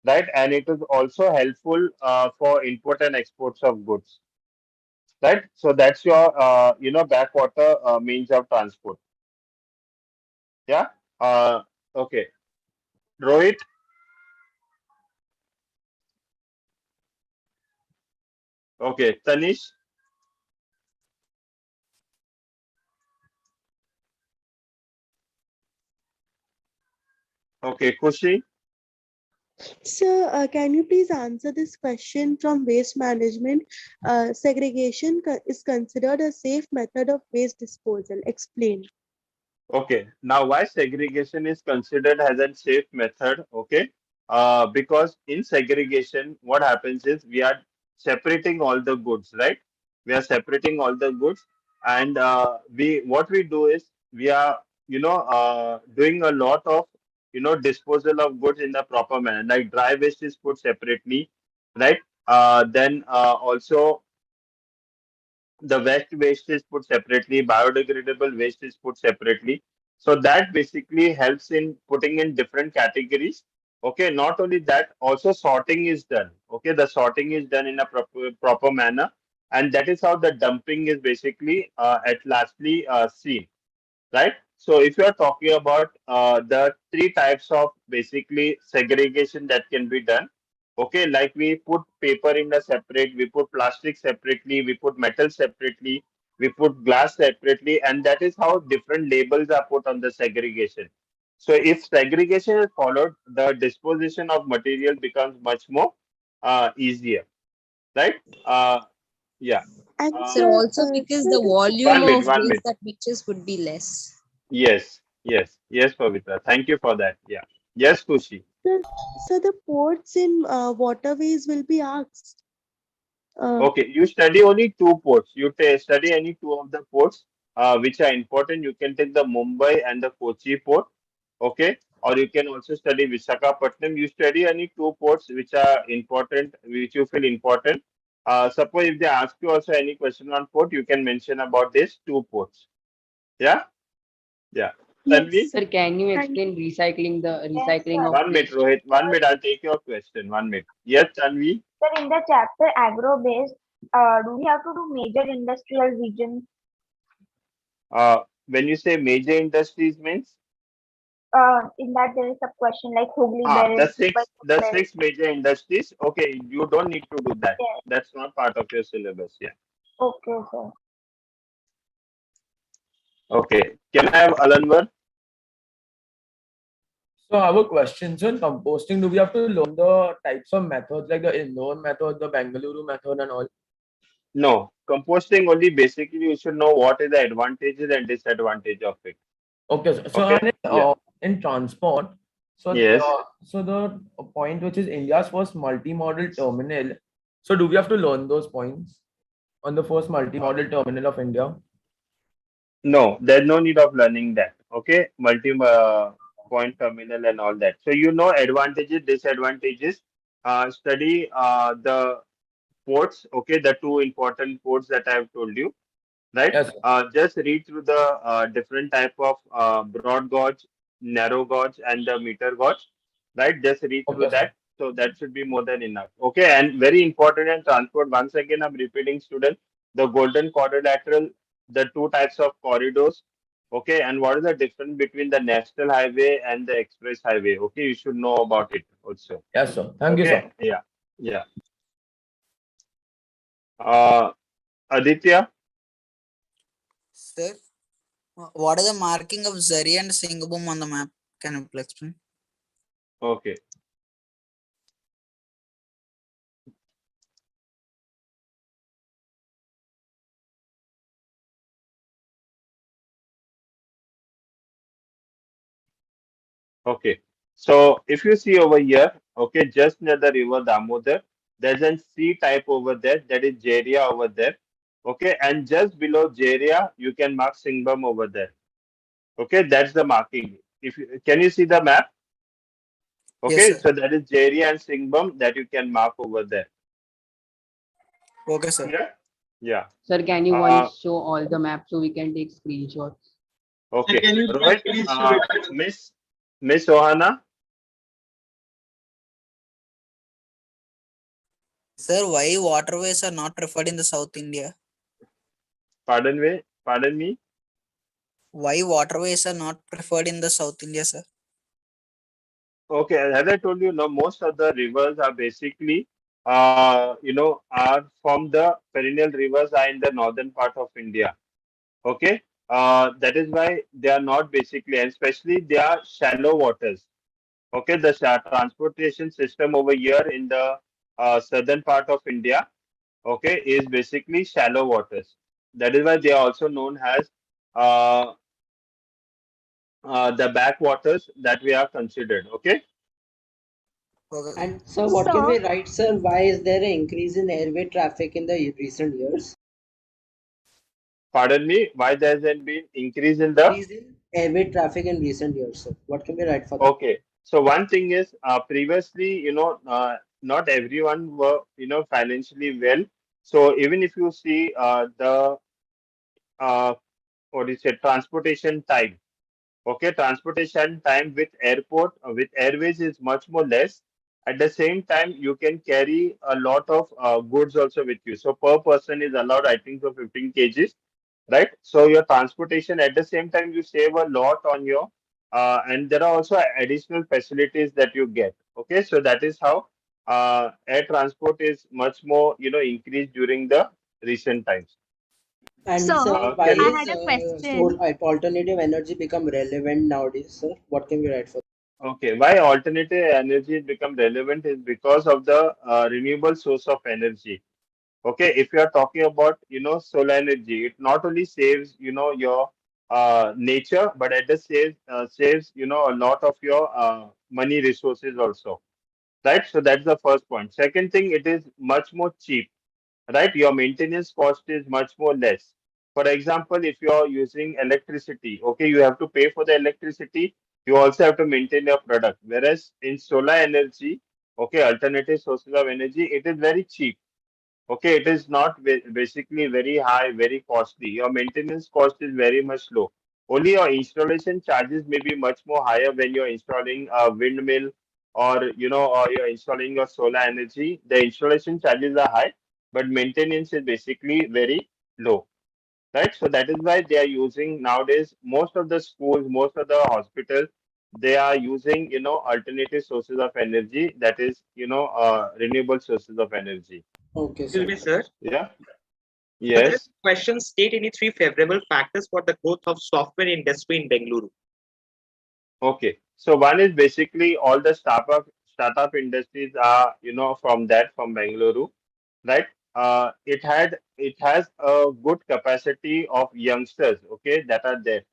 right? And it is also helpful for import and exports of goods, right? So that's your, backwater means of transport. Yeah. Uh, okay. Rohit, okay. Tanish. Okay, Kushi. Sir, can you please answer this question from waste management? Segregation is considered a safe method of waste disposal. Explain. Okay, now why segregation is considered as a safe method? Okay, because in segregation, what happens is we are separating all the goods, right? We are separating all the goods, and we what we do is we are doing a lot of disposal of goods in the proper manner. Like dry waste is put separately, right? Then also the wet waste is put separately, biodegradable waste is put separately. So that basically helps in putting in different categories. Okay, not only that, also sorting is done. Okay, the sorting is done in a proper manner, and that is how the dumping is basically at lastly seen, right? So if you are talking about the three types of basically segregation that can be done, okay, like we put paper in a separate, we put plastic separately, we put metal separately, we put glass separately, and that is how different labels are put on the segregation. So if segregation is followed, the disposition of material becomes much more easier, right? Yeah. And Sir, also because the volume One minute, of one waste minute. that mixes would be less. Yes, Pavitra. Thank you for that. Yeah. Yes, Kushi. so the ports in waterways will be asked. Okay, you study only two ports. You study any two of the ports which are important. You can take the Mumbai and the Kochi port. Okay, or you can also study Visakhapatnam. You study any two ports which are important, which you feel important. Suppose if they ask you also any question on port, you can mention about these two ports. Yeah, yeah. Tanvi? Sir, can you explain Yes, recycling sir. of 1 minute, waste? Rohit. 1 minute. I'll take your question. 1 minute. Yes, Tanvi. Sir, in the chapter agro-based, do we have to do major industrial regions? When you say major industries means In that there is a question like Hooghly Belt, Mumbai the Belt. six major industries. Okay, you don't need to do that. Yes. That's not part of your syllabus. Yeah. Okay, sir. Okay. Can I have Alanwar? So I have a question. So in composting, do we have to learn the types of methods like the Indore method, the Bengaluru method, and all? No. Composting only basically you should know what is the advantages and disadvantage of it. Okay, so Okay. and Yeah. in transport, Yes. so the point which is India's first multimodal terminal. So do we have to learn those points on the first multimodal terminal of India? No, there's no need of learning that. Okay. Multi point terminal and all that. So you know advantages, disadvantages. Study the ports. Okay, the two important ports that I have told you, right? Yes. Just read through the different type of broad gauge, narrow gauge, and the meter gauge, right? Just read through Okay, sir. that. So that should be more than enough. Okay, and very important in transport. Once again, I'm repeating, student, the golden quadrilateral, the two types of corridors. Okay, and what is the difference between the national highway and the express highway? Okay, you should know about it also. Yes, sir. Thank you, Okay, sir. yeah, yeah. Uh, Aditya. Sir, what is the marking of Zari and Singabum on the map? Can you please explain? Okay. Okay. So if you see over here, okay, just near the river Damodar, there's a C type over there, that is Jeria over there. Okay, and just below Jeria, you can mark Singbam over there. Okay, that's the marking. If you, can you see the map? Yes, Okay, sir. so that is Jeria and Singbam that you can mark over there. Okay, sir. Yeah. Yeah. Sir, can you Uh, once show all the maps so we can take screenshots? okay. Can you Rohit, please show it? Miss Ohana. Sir, why waterways are not preferred in the South India? Pardon me. Why waterways are not preferred in the South India, sir? Okay, as I told you, no, most of the rivers are basically, are from the perennial rivers are in the northern part of India. Okay, that is why they are not basically, and especially they are shallow waters. Okay, the transportation system over here in the southern part of India, okay, is basically shallow waters. That is why they are also known as uh, the backwaters that we are considered. Okay. And sir, what can So, we write, sir? Why is there an increase in airway traffic in the recent years? Pardon me. Why there hasn't been increase in the? Increase in airway traffic in recent years, sir. What can we write for that? Okay. So one thing is, previously, not everyone were, financially well. So even if you see the uh, what is it, transportation time. Okay, transportation time with airport with airways is much more less. At the same time, you can carry a lot of goods also with you. So per person is allowed, I think, so 15 kgs, right? So your transportation at the same time you save a lot on your and there are also additional facilities that you get. Okay, so that is how air transport is much more increased during the recent times. And so sir, why Can I you? is had a question. alternative energy become relevant nowadays, sir? What can we write for? Okay, why alternative energy become relevant is because of the renewable source of energy. Okay, if you are talking about solar energy, it not only saves your nature, but at the saves a lot of your money resources also, right? So that's the first point. Second thing, it is much more cheap, right? Your maintenance cost is much more less. For example, if you're using electricity, okay, you have to pay for the electricity. You also have to maintain your product. Whereas in solar energy, okay, alternative sources of energy, it is very cheap. Okay, it is not basically very high, very costly. Your maintenance cost is very much low. Only your installation charges may be much more higher when you're installing a windmill or or you're installing your solar energy. The installation charges are high, but maintenance is basically very low, right? So that is why they are using nowadays most of the schools, most of the hospitals, they are using alternative sources of energy. That is renewable sources of energy. Okay, Excuse sir. me, sir. Yeah. So this Yes. question state any three favorable factors for the growth of software industry in Bengaluru. Okay. So one is basically all the startup industries are from Bengaluru, right? It has a good capacity of youngsters, okay, that are there,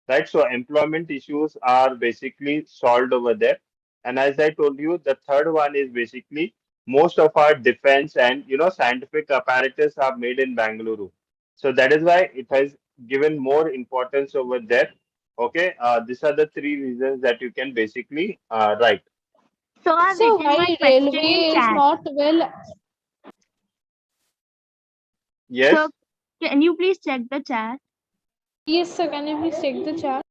right? So employment issues are basically solved over there. And as I told you, the third one is basically most of our defense and scientific apparatus are made in Bangalore. So that is why it has given more importance over there. Okay, these are the three reasons that you can basically write. So I've So written why one question in railway is chat. not well? So Yes. can you please check the chat? Yes, sir. Can you please take the chat?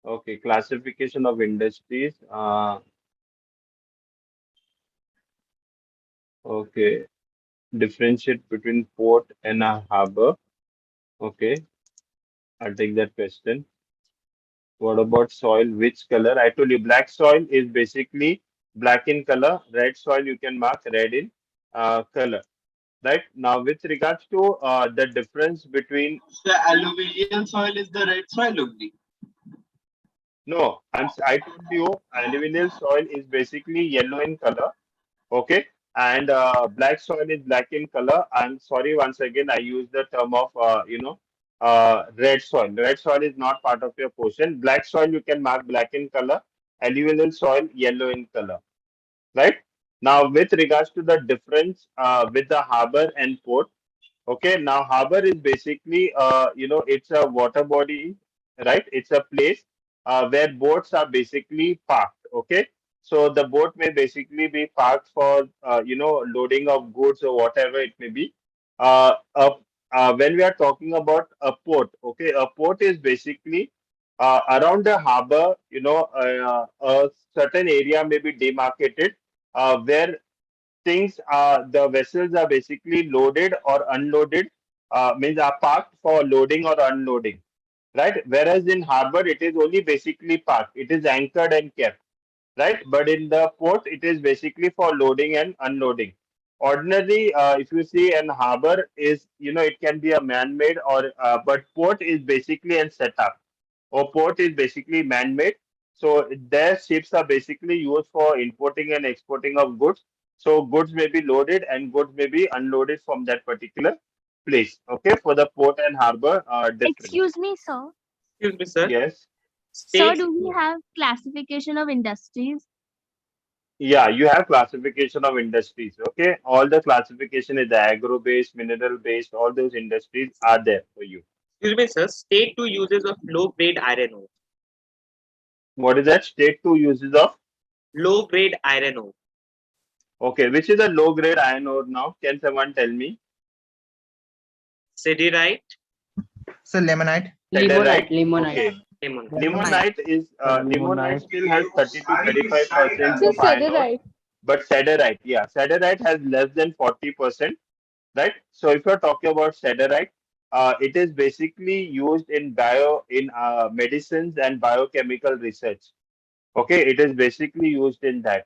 Okay, classification of industries. Okay, differentiate between port and a harbor. Okay, I'll take that question. What about soil? Which color? I told you black soil is basically black in color. Red soil you can mark red in color. Right now, with regards to the difference between The alluvial soil is the red soil only. no, I told you alluvial soil is basically yellow in color. Okay, and black soil is black in color. I'm sorry once again I use the term of red soil. Red soil is not part of your portion. Black soil you can mark black in color. Alluvial soil yellow in color. Right now, with regards to the difference with the harbor and port. Okay, now harbor is basically it's a water body, right? It's a place where boats are basically parked. Okay, so the boat may basically be parked for loading of goods or whatever it may be. Uh, uh, when we are talking about a port, okay, a port is basically around the harbor. A certain area may be demarcated where things the vessels are basically loaded or unloaded, means are parked for loading or unloading, right? Whereas in harbor it is only basically parked, it is anchored and kept, right? But in the port it is basically for loading and unloading. Ordinarily, if you see an harbor is it can be a man-made or but port is basically an setup, or port is basically man-made. So their ships are basically used for importing and exporting of goods. So goods may be loaded and goods may be unloaded from that particular place. Okay, for the port and harbor difference. Excuse me, sir. Excuse me, sir. Yes. Sir, State do we have classification of industries? Yeah, you have classification of industries. Okay, all the classification is agro based, mineral based. All those industries are there for you. Excuse me, sir. State two uses of low grade iron ore. What is that? State two uses of. Low grade iron ore. Okay, which is a low grade iron ore now? Can someone tell me? Siderite. So limonite. Limonite. Limonite. Okay. Limonite. Limonite is limonite Limonite. still has 30 to 35% So of iron ore, Cederite. but Cederite, yeah, Cederite has less than 40%, right? So if you're talking about Cederite, it is basically used in medicines and biochemical research. Okay, it is basically used in that,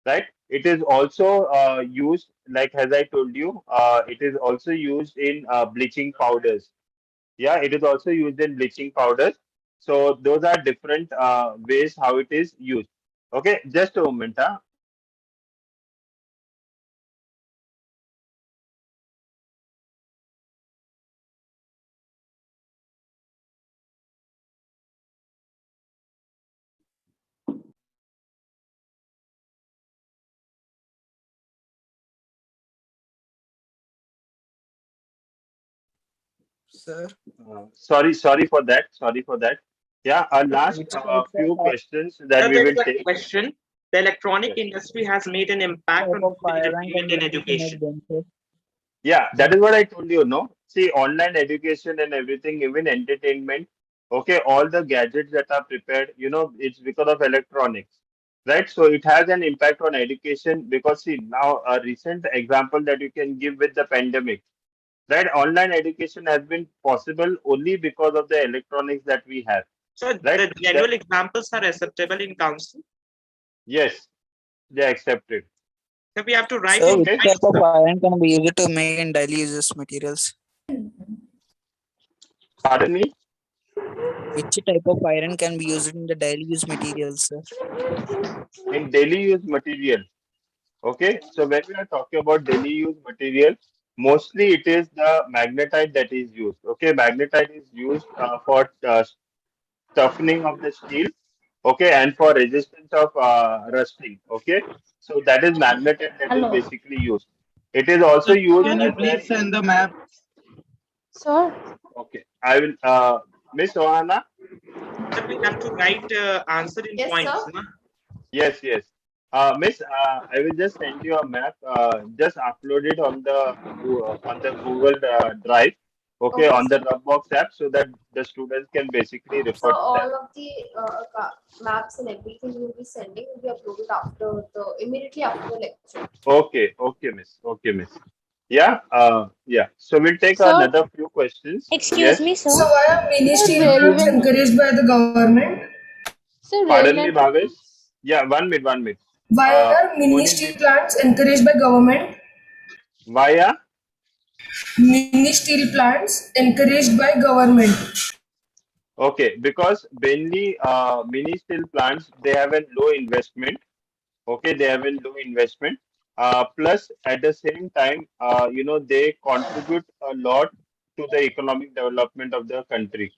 right? It is also used, like as I told you, it is also used in bleaching powders. Yeah, it is also used in bleaching powders. So those are different ways how it is used. Okay, just a moment. Huh? Sir, Sorry for that. Sorry for that. Yeah, our last which type few of questions that Sir, we there will is a take. question. The electronic Yes. industry has made an impact on iron can Indian be used in education. advantage? Yeah, that is what I told you, no? See, online education and everything, even entertainment, okay, all the gadgets that are prepared, it's because of electronics, right? So it has an impact on education because, see, now a recent example that you can give with the pandemic, right? Online education has been possible only because of the electronics that we have, So right? the general examples are acceptable in council. Yes, they are accepted. So we have to write Sir, in which Okay. type of iron can be used to make in daily uses materials? Pardon me? Which type of iron can be used in the daily use materials, sir? In daily use material. Okay, so when we are talking about daily use material, mostly it is the magnetite that is used. Okay, magnetite is used for toughening of the steel. Okay, and for resistance of rusting. Okay, so that is magnetite that is Hello. basically used. It is also Sir, used can you as an. please send the map? Sir. Okay, I will. Miss Ohana. Sir, we have to write answer in Yes, points. sir. Na? Yes, yes. Miss, I will just send you a map. Just upload it on the Google Drive. Okay, Okay, on the sir. Dropbox app, so that the students can basically So refer to that. all of the maps and everything you will be sending will be uploaded after immediately after the lecture. Okay, okay, Miss. Okay, Miss. Yeah. Yeah. So we'll take Sir. another few questions. Excuse Yes. me, sir. So why are many Sir, steel plants relevant. encouraged by the government? Sir, Pardon me, relevant. Bhavesh. Yeah. 1 minute. 1 minute. Why are mini Moni, steel plants encouraged by government? via. Mini steel plants encouraged by government. Okay, because mainly mini steel plants they have a low investment. Okay, they have a low investment. Plus, at the same time, they contribute a lot to the economic development of the country,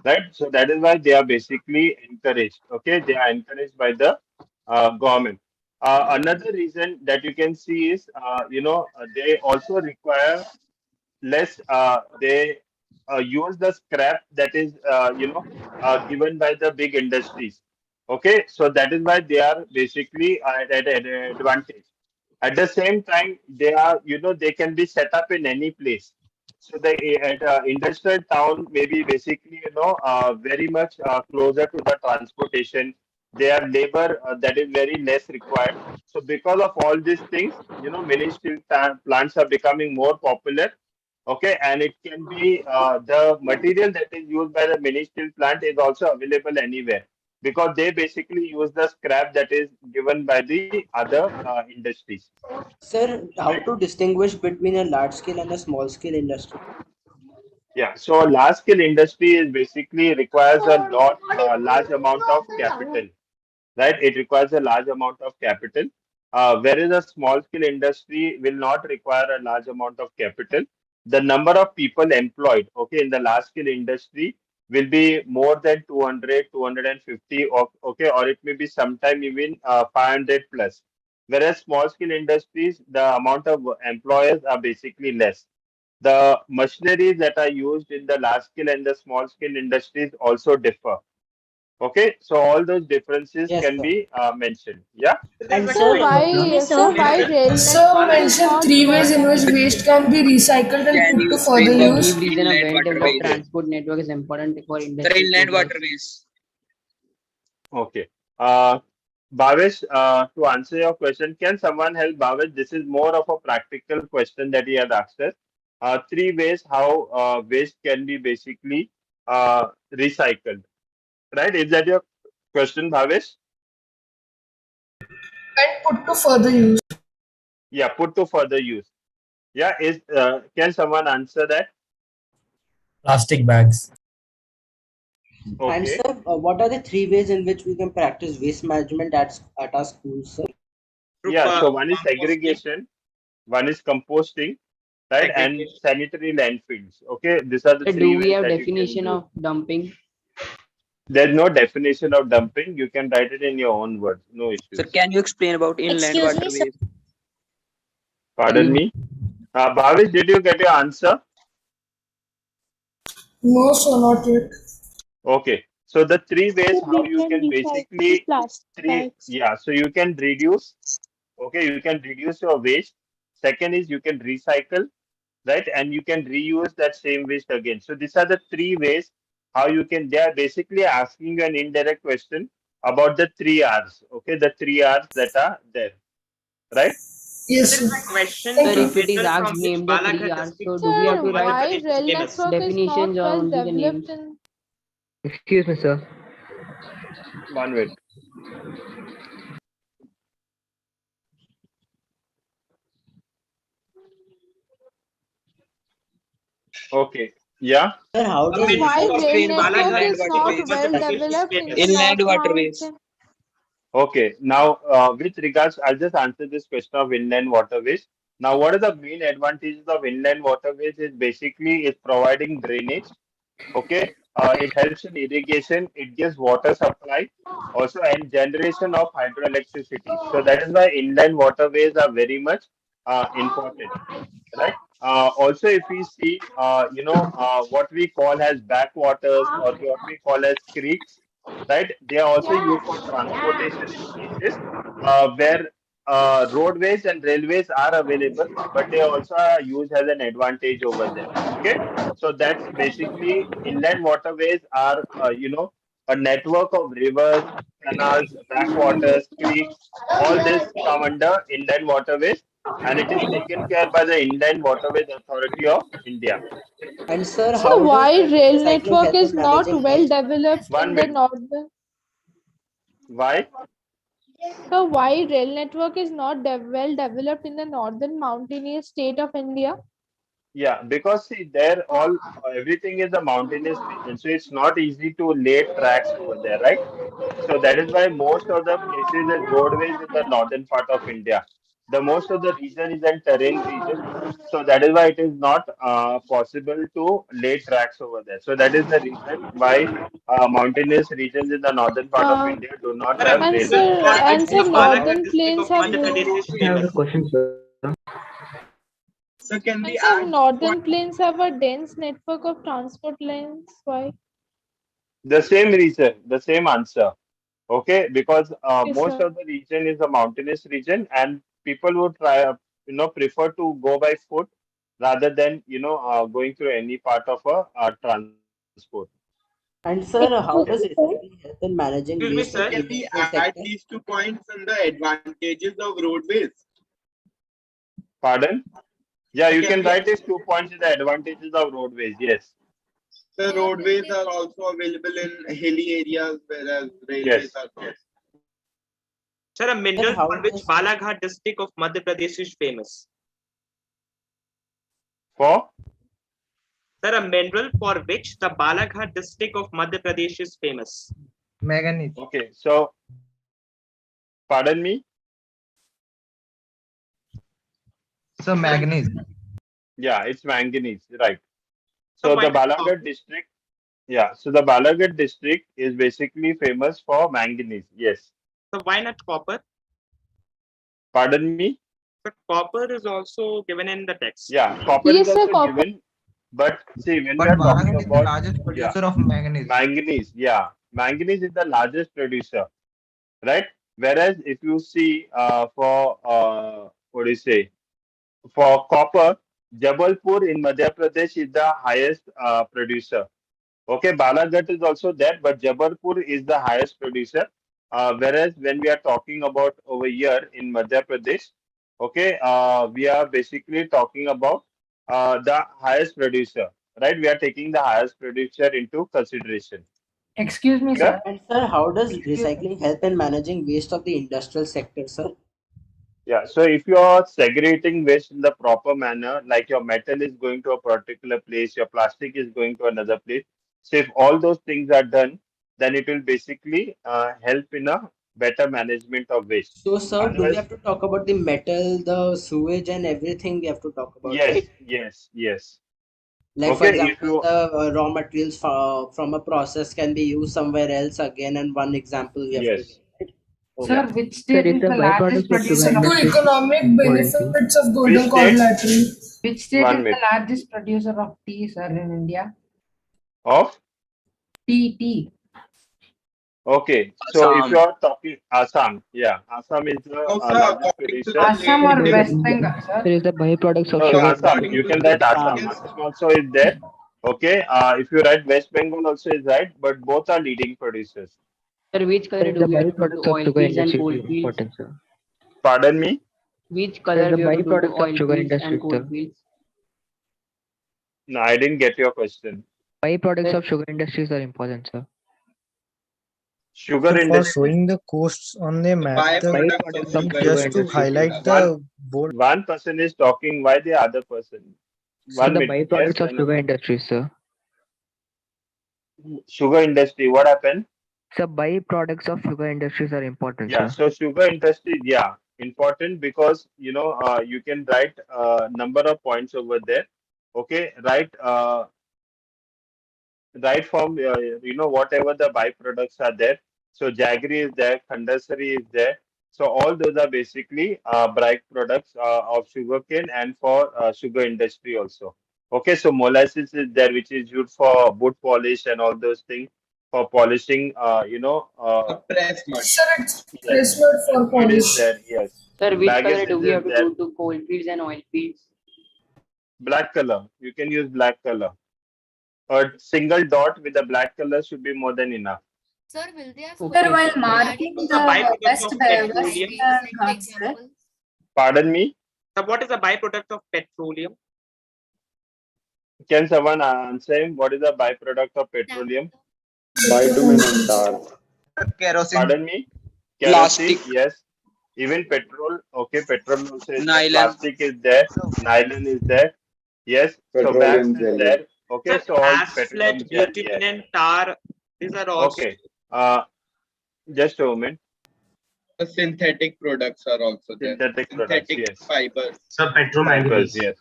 right? So that is why they are basically encouraged. Okay, they are encouraged by the government. Another reason that you can see is, they also require less. They use the scrap that is, given by the big industries. Okay, so that is why they are basically at an advantage. At the same time, they are, they can be set up in any place. So the at industrial town maybe basically, very much closer to the transportation. They have labor that is very less required. So because of all these things, many steel plants are becoming more popular. Okay, and it can be the material that is used by the mini steel plant is also available anywhere because they basically use the scrap that is given by the other industries. Sir, how Right? to distinguish between a large scale and a small scale industry? Yeah, so large scale industry is basically requires a large amount of capital, right? It requires a large amount of capital, whereas a small scale industry will not require a large amount of capital. The number of people employed, okay, in the large scale industry will be more than 200, 250, okay, or it may be sometime even 500 plus. Whereas small scale industries, the amount of employers are basically less. The machineries that are used in the large scale and the small scale industries also differ. Okay, so all those differences Yes, can sir. be mentioned. Yeah. And Sir, Sir, sir, why, sir, why rail Sir network is mentioned not three ways well in which developed? waste can be recycled and Can put you to further explain The about key use. reason a inland well-developed waterways? Okay. transport network is important for Sir, industry inland progress. waterways. Okay. Uh, Bhavesh, to answer your question, can someone help Bhavesh? This is more of a practical question that he had asked us. Three ways how waste can be basically recycled. Right? Is that your question, Bhavesh? And put to further use. Yeah, put to further use. Yeah, is can someone answer that? plastic bags. And Okay. sir, what are the three ways in which we can practice waste management at our schools, sir? Through Yeah, so one is composting, segregation, one is composting, right, and aggregate. sanitary landfills. Okay, these are the So do three we ways have that you can definition do. of dumping? There's no definition of dumping. You can write it in your own words, no Sir, issues. can you explain about inland Excuse me, sir. waterways? Pardon me. Bhavesh, did you get your answer? No, sir, not yet. Okay. So the three So ways how we you can can recycle basically plastic bags. yeah, so you can reduce, okay, you can reduce your waste. Second is you can recycle, right? And you can reuse that same waste again. So these are the three ways how you can. They are basically asking you an indirect question about the three R's. Okay, the three R's that are there, right? So Yes, there sir. is a question Sir, Okay. if it is middle asked from which name the three Balaghat R's, district so do we have Sir, to of Madhya write why Pradesh is rail famous? network is not definitions or well only the developed names? in? Excuse me, sir. One minute. Okay. Yeah. Sir, how The does Sir, middle why from rail which Explain network Balaghat inland is district of not waterways? Madhya well Pradesh is developed in the famous. Inland North waterways. Mountain? Okay. Now, with regards, I'll just answer this question of inland waterways. Now, what are the main advantages of inland waterways? Is basically it's providing drainage. Okay, it helps in irrigation. It gives water supply, also and generation of hydroelectricity. So that is why inland waterways are very much important, right? Also, if we see, what we call as backwaters or what we call as creeks, right? They are also used for transportation in places where roadways and railways are available, but they also are used as an advantage over there. Okay, so that's basically inland waterways are, a network of rivers, canals, backwaters, creeks. All this come under inland waterways, and it is taken care by the Inland Waterways Authority of India. and sir, Sir, how does why rail recycling network help is in not managing well waste? developed One in the minute. northern? Why? Sir, why rail network is not well developed in the northern mountainous state of India? Yeah, because see, there all everything is a mountainous region, so it's not easy to lay tracks over there, right? So that is why most of the places and roadways in the northern part of India, the most of the region is an terrain region. So that is why it is not possible to lay tracks over there. So that is the reason why mountainous regions in the northern part of Uh, India do not Sir, a have and rail middle sir, networks. from and which sir, the So how? Balaghat northern district plains of have Madhya Pradesh is I have a famous. question, sir. So can we and sir, add northern plains have a dense network of transport lines. Why? The same reason, the same answer. Okay, because Okay, most sir. of the region is a mountainous region, and people would try, prefer to go by foot rather than going through any part of a transport. And sir, how does Okay, sir. recycling help in managing Excuse me, waste so in sir. the can we industrial add sector? these 2 points on the advantages of roadways? Pardon? Yeah, So you can can we write these 2 points in the advantages of roadways. Yes, the roadways are also available in hilly areas, whereas railways yes. are not. Sir, a Sir, mineral how for which does Balaghat district of Madhya Pradesh is famous. For Sir, a mineral for which the Balaghat district of Madhya Pradesh is famous. Manganese. Okay, so pardon me. So manganese. Yeah, it's manganese, right? So So why the not Balaghat copper? district, yeah. So the Balaghat district is basically famous for manganese. Yes. So why not copper? Pardon me. But copper is also given in the text. Yeah, copper is Yes, sir, also copper. given, but see, when we But are talking Balaghat is the about, largest yeah, producer of manganese. manganese, yeah, manganese is the largest producer, right? Whereas if you see for what do you say, for copper, Jabalpur in Madhya Pradesh is the highest producer. Okay, Balaghat is also there, but Jabalpur is the highest producer. Whereas when we are talking about over here in Madhya Pradesh, okay, we are basically talking about the highest producer, right? We are taking the highest producer into consideration. Excuse me, Clear? sir. And sir, how does recycling help in managing waste of the industrial sector, sir? Yeah, so if you are segregating waste in the proper manner, like your metal is going to a particular place, your plastic is going to another place. So if all those things are done, then it will basically help in a better management of waste. So, sir, do we Otherwise, have to talk about the metal, the sewage, and everything we have to talk about, yes, right? yes, yes. Like, for Okay, if example, you, the raw materials from a process can be used somewhere else again, and one example we have to yes, give, right? yeah. Okay. Sir, which state is the largest producer So, of to tea, economic according to? benefits of Which golden state? quadrilateral. Which state is One the minute. largest producer of tea, sir, in India? Of? Tea. Okay, so if you Assam. are talking Assam, yeah, Assam is the No, sir, largest according to producer. the Assam late or The, West data. Bengal, sir? there is the byproducts of No, sugar. Sir, Assam. according You to can the write Assam. Assam. Assam also is there. Okay. If you write West Bengal also is right, but both are leading producers. Sir, which There color is do the we have to do byproducts to of oil sugar fields and industry coal is fields? important, sir. Pardon me. Which There is color the we have to do to byproducts of oil sugar fields and industry, coal sir. fields? No, I didn't get your question. Byproducts Sir, of sugar industries are important, sir. Sugar So for industry. showing the coasts on the The map, the byproducts of I byproducts of mean, sugar just sugar to industry. highlight industries, sir. One The bold, one person is talking. Why the other person? sir, One the minute. Yes. byproducts of Then sugar industries, sir. sugar industry. What happened? So byproducts of sugar industries are important, Yeah. sir. So sugar industry. Yeah, important because you can write number of points over there. Okay. Right from whatever the byproducts are there. So jaggery is there, khandasari is there. So all those are basically byproducts of sugarcane and for sugar industry also. Okay, so molasses is there, which is used for wood polish and all those things for polishing. A press mud. Sir, it's Yes, placement and for mud is polish. there. Yes, sir, which color do bagasse we is have to there. do to coal fields and oil fields? Black color. You can use black color. A single dot with a black color should be more than enough. Sir, will they ask Sir, Okay, questions while sir. on Thank you. marking What's aggregates? the the byproduct of West petroleum? Ghats, sir, Pardon me. So what is the byproduct of petroleum? Can someone answer him? What is the byproduct of petroleum? Bitumen Bitumen and tar. Kerosene. Pardon me? Plastic. Kerosene, yes. Even petrol, okay, petrol also is there. Nylon. Plastic is there. Nylon is there. Yes. So bags Petroleum is jelly. there. Okay, Sir, so all petroleum asphalt, gel, yes. bitumen, and tar. These are also Okay. Just a moment. The synthetic products are also there. Synthetic products, Synthetic yes. fibers. Sir, Fibers, petromanganese. yes.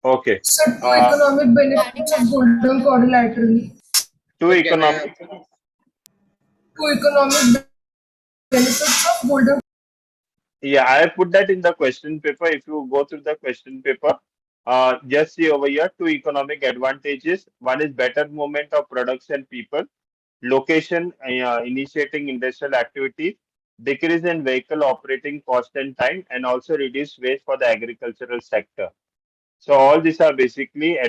Okay. So, to Uh, economic Adding benefits of national golden power. quadrilateral. two So can I economic. answer this? To economic benefits of golden. Yeah, I put that in the question paper. If you go through the question paper, just see over here two economic advantages. One is better movement of products and people, location initiating industrial activities, decrease in vehicle operating cost and time, and also reduce waste for the agricultural sector. So all these are basically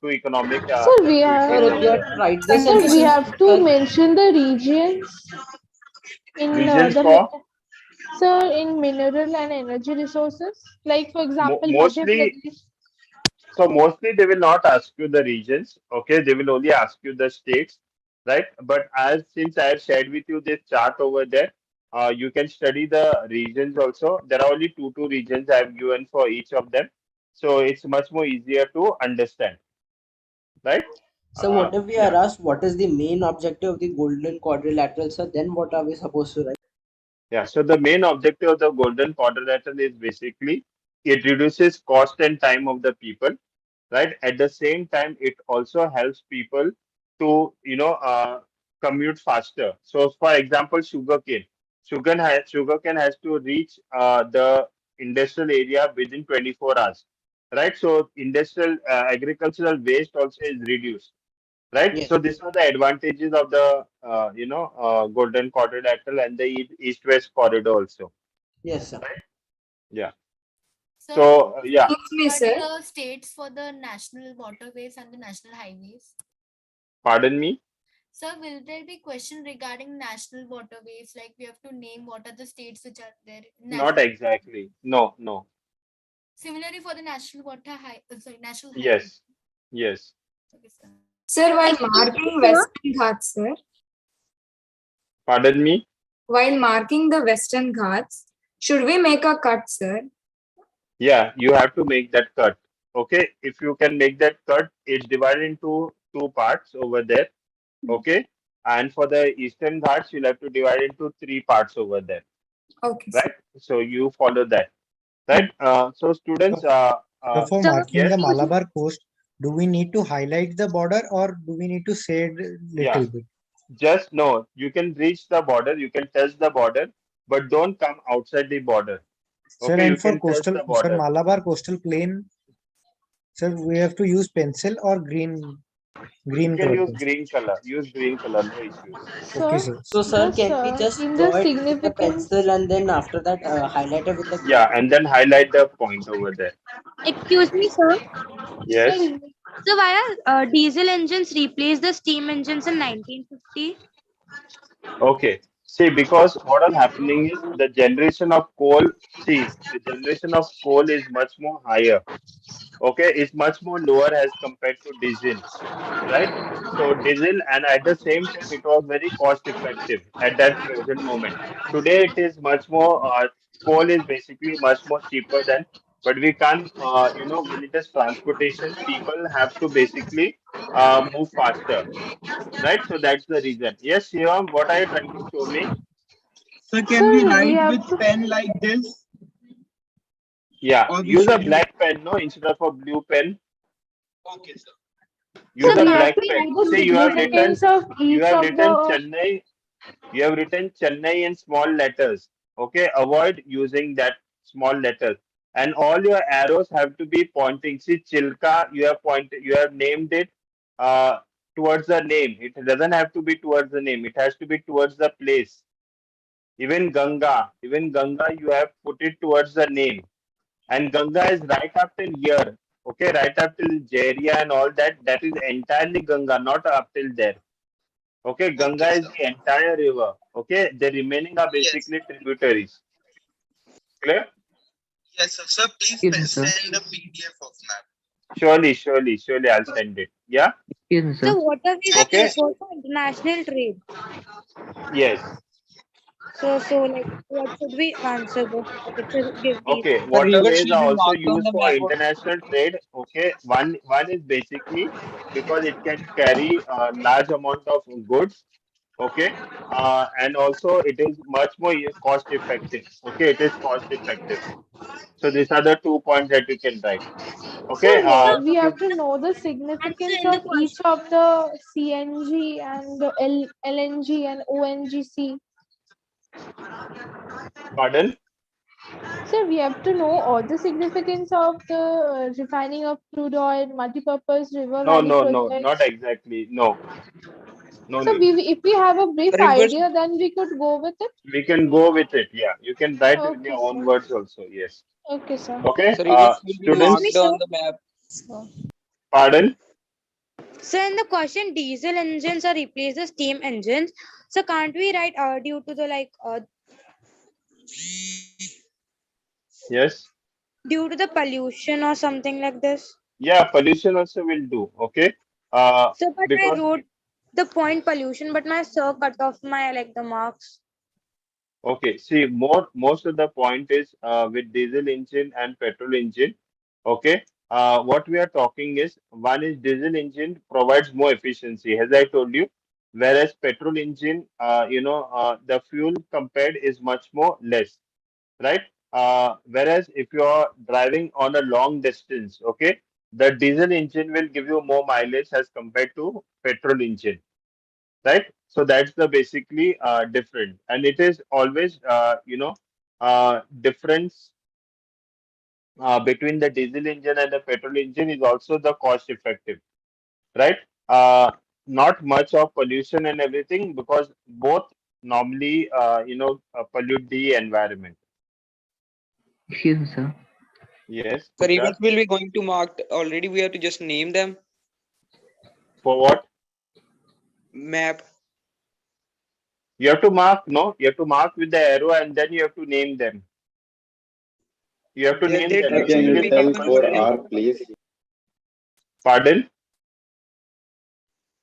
two economic Sir, we activities have, Sir, if over you have here. to write this Thank in sir, you, we sir. have to statistical, mention the regions in Regions the for sir, in mineral and energy resources. Like for example, Madhya mostly. Pradesh. So mostly they will not ask you the regions, okay? They will only ask you the states, right? But as since I have shared with you this chart over there, you can study the regions also. There are only two regions I have given for each of them, so it's much more easier to understand. right? So what if we are asked what is the main objective of the golden quadrilateral, sir? Then what are we supposed to write? Yeah, so the main objective of the golden quadrilateral is basically it reduces cost and time of the people, right? At the same time, it also helps people to, commute faster. So, for example, sugarcane has to reach the industrial area within 24 hours, right? So, industrial agricultural waste also is reduced, right? Yes. So, these are the advantages of the, golden quadrilateral and the east-west corridor also, Yes, sir. right? Yeah. Sir, So, yeah. what me, are sir. the states for the national waterways and the national highways? Pardon me. Sir, will there be question regarding national waterways? Like we have to name what are the states which are there? Not National. exactly. No, no. Similarly for the national national highway. Yes. Yes. Okay, sir. Sir, while Excuse me, marking sir. Western Ghats, sir, Pardon me. while marking the Western Ghats, should we make a cut, sir? Yeah, you have to make that cut. Okay. If you can make that cut, it's divided into two parts over there. Okay. And for the Eastern Ghats, you'll have to divide into three parts over there. Okay, sir. Right. So you follow that. Right. So students, So for yes. marking the Malabar coast, do we need to highlight the border or do we need to shade Yeah. little bit? Just no, you can reach the border, you can touch the border, but don't come outside the border. Sir, Okay, you and for can touch coastal, the sir, border. Malabar coastal plain, sir, we have to use pencil or green You can color use pencil. green color. Use green color, no issues. Okay, Sir, sir. So, sir, yes, can we sir. just In the draw it with a significance. pencil and then after that highlight it with a Yeah, and then highlight the point over there. Excuse me, sir. Yes. Sir, So why are diesel engines replaced the steam engines in 1950? Okay. See, because what is happening is the generation of coal. See, the generation of coal is much more higher. Okay, it's much more lower as compared to diesel, right? So diesel, and at the same time, it was very cost effective at that present moment. Today, it is much more. Coal is basically much more cheaper than, but we can't. When it is transportation, people have to basically move faster, right? So that's the reason. Yes, Shivam, what are you trying to show me? So can we sir, we write have with to. pen like this, Yeah, or we use a should use? black pen, no, instead of a blue pen. Okay, sir. Use Sir, a we have black to pen. know the See, you have written, significance of you each have of written the. Chennai. You have written Chennai in small letters. Okay, avoid using that small letters. And all your arrows have to be pointing. See, Chilka, you have named it uh, towards the name. It doesn't have to be towards the name. It has to be towards the place. Even Ganga, you have put it towards the name. And Ganga is right up till here. Okay, right up till Jeria and all that. That is entirely Ganga, not up till there. Okay, Ganga is the entire river. Okay, the remaining are Yes. basically tributaries. Clear? Yes, sir. Sir, please Excuse me, sir. send a PDF of map. Surely, I'll send it. Yeah. Excuse me, So sir. waterways are Okay. preferred for international trade. Yes. So like, what should we answer this? Like, it should give Okay. reason. The river Waterways should are be also marked on used the for map. international trade. Okay. One is basically because it can carry a large amount of goods. Okay. And also it is much more cost effective. Okay. It is cost effective. So these are the 2 points that you can write. Okay. Sir, So we have So to know the answer significance in the of each question. of the CNG and the LNG and ONGC. pardon. Sir, we have to know all the significance of the refining of crude oil, multipurpose river No, valley no, no, not projects. exactly. No, no So need. if we have a brief Rivers, idea, then we could go with it. We can go with it. Yeah, you can write it in Okay, your own sir. words also. Yes. Okay, sir. Okay. the rivers will be Excuse me, marked Students, sir. on the map. pardon. So in the question, diesel engines are replaced the steam engines. So can't we write due to the Yes. due to the pollution or something like this? Yeah, pollution also will do. Okay. So but I Because wrote the point pollution, but my sir cut off my like the marks. okay, see, most of the point is with diesel engine and petrol engine. Okay. what we are talking is, one is diesel engine provides more efficiency, as I told you, whereas petrol engine, the fuel compared is much more less, right? Whereas if you are driving on a long distance, okay, the diesel engine will give you more mileage as compared to petrol engine, right? So that's the basically different, and it is always difference between the diesel engine and the petrol engine is also the cost effective, right? Not much of pollution and everything, because both normally pollute the environment. Excuse me, sir. Yes, The Tushar. rivers will be going to mark already. We have to just name them. For what? Map. You have to mark, no? You have to mark with the arrow, and then you have to name them. You have to name Their them. direction Nothing will will be be given over there. compulsory. Pardon?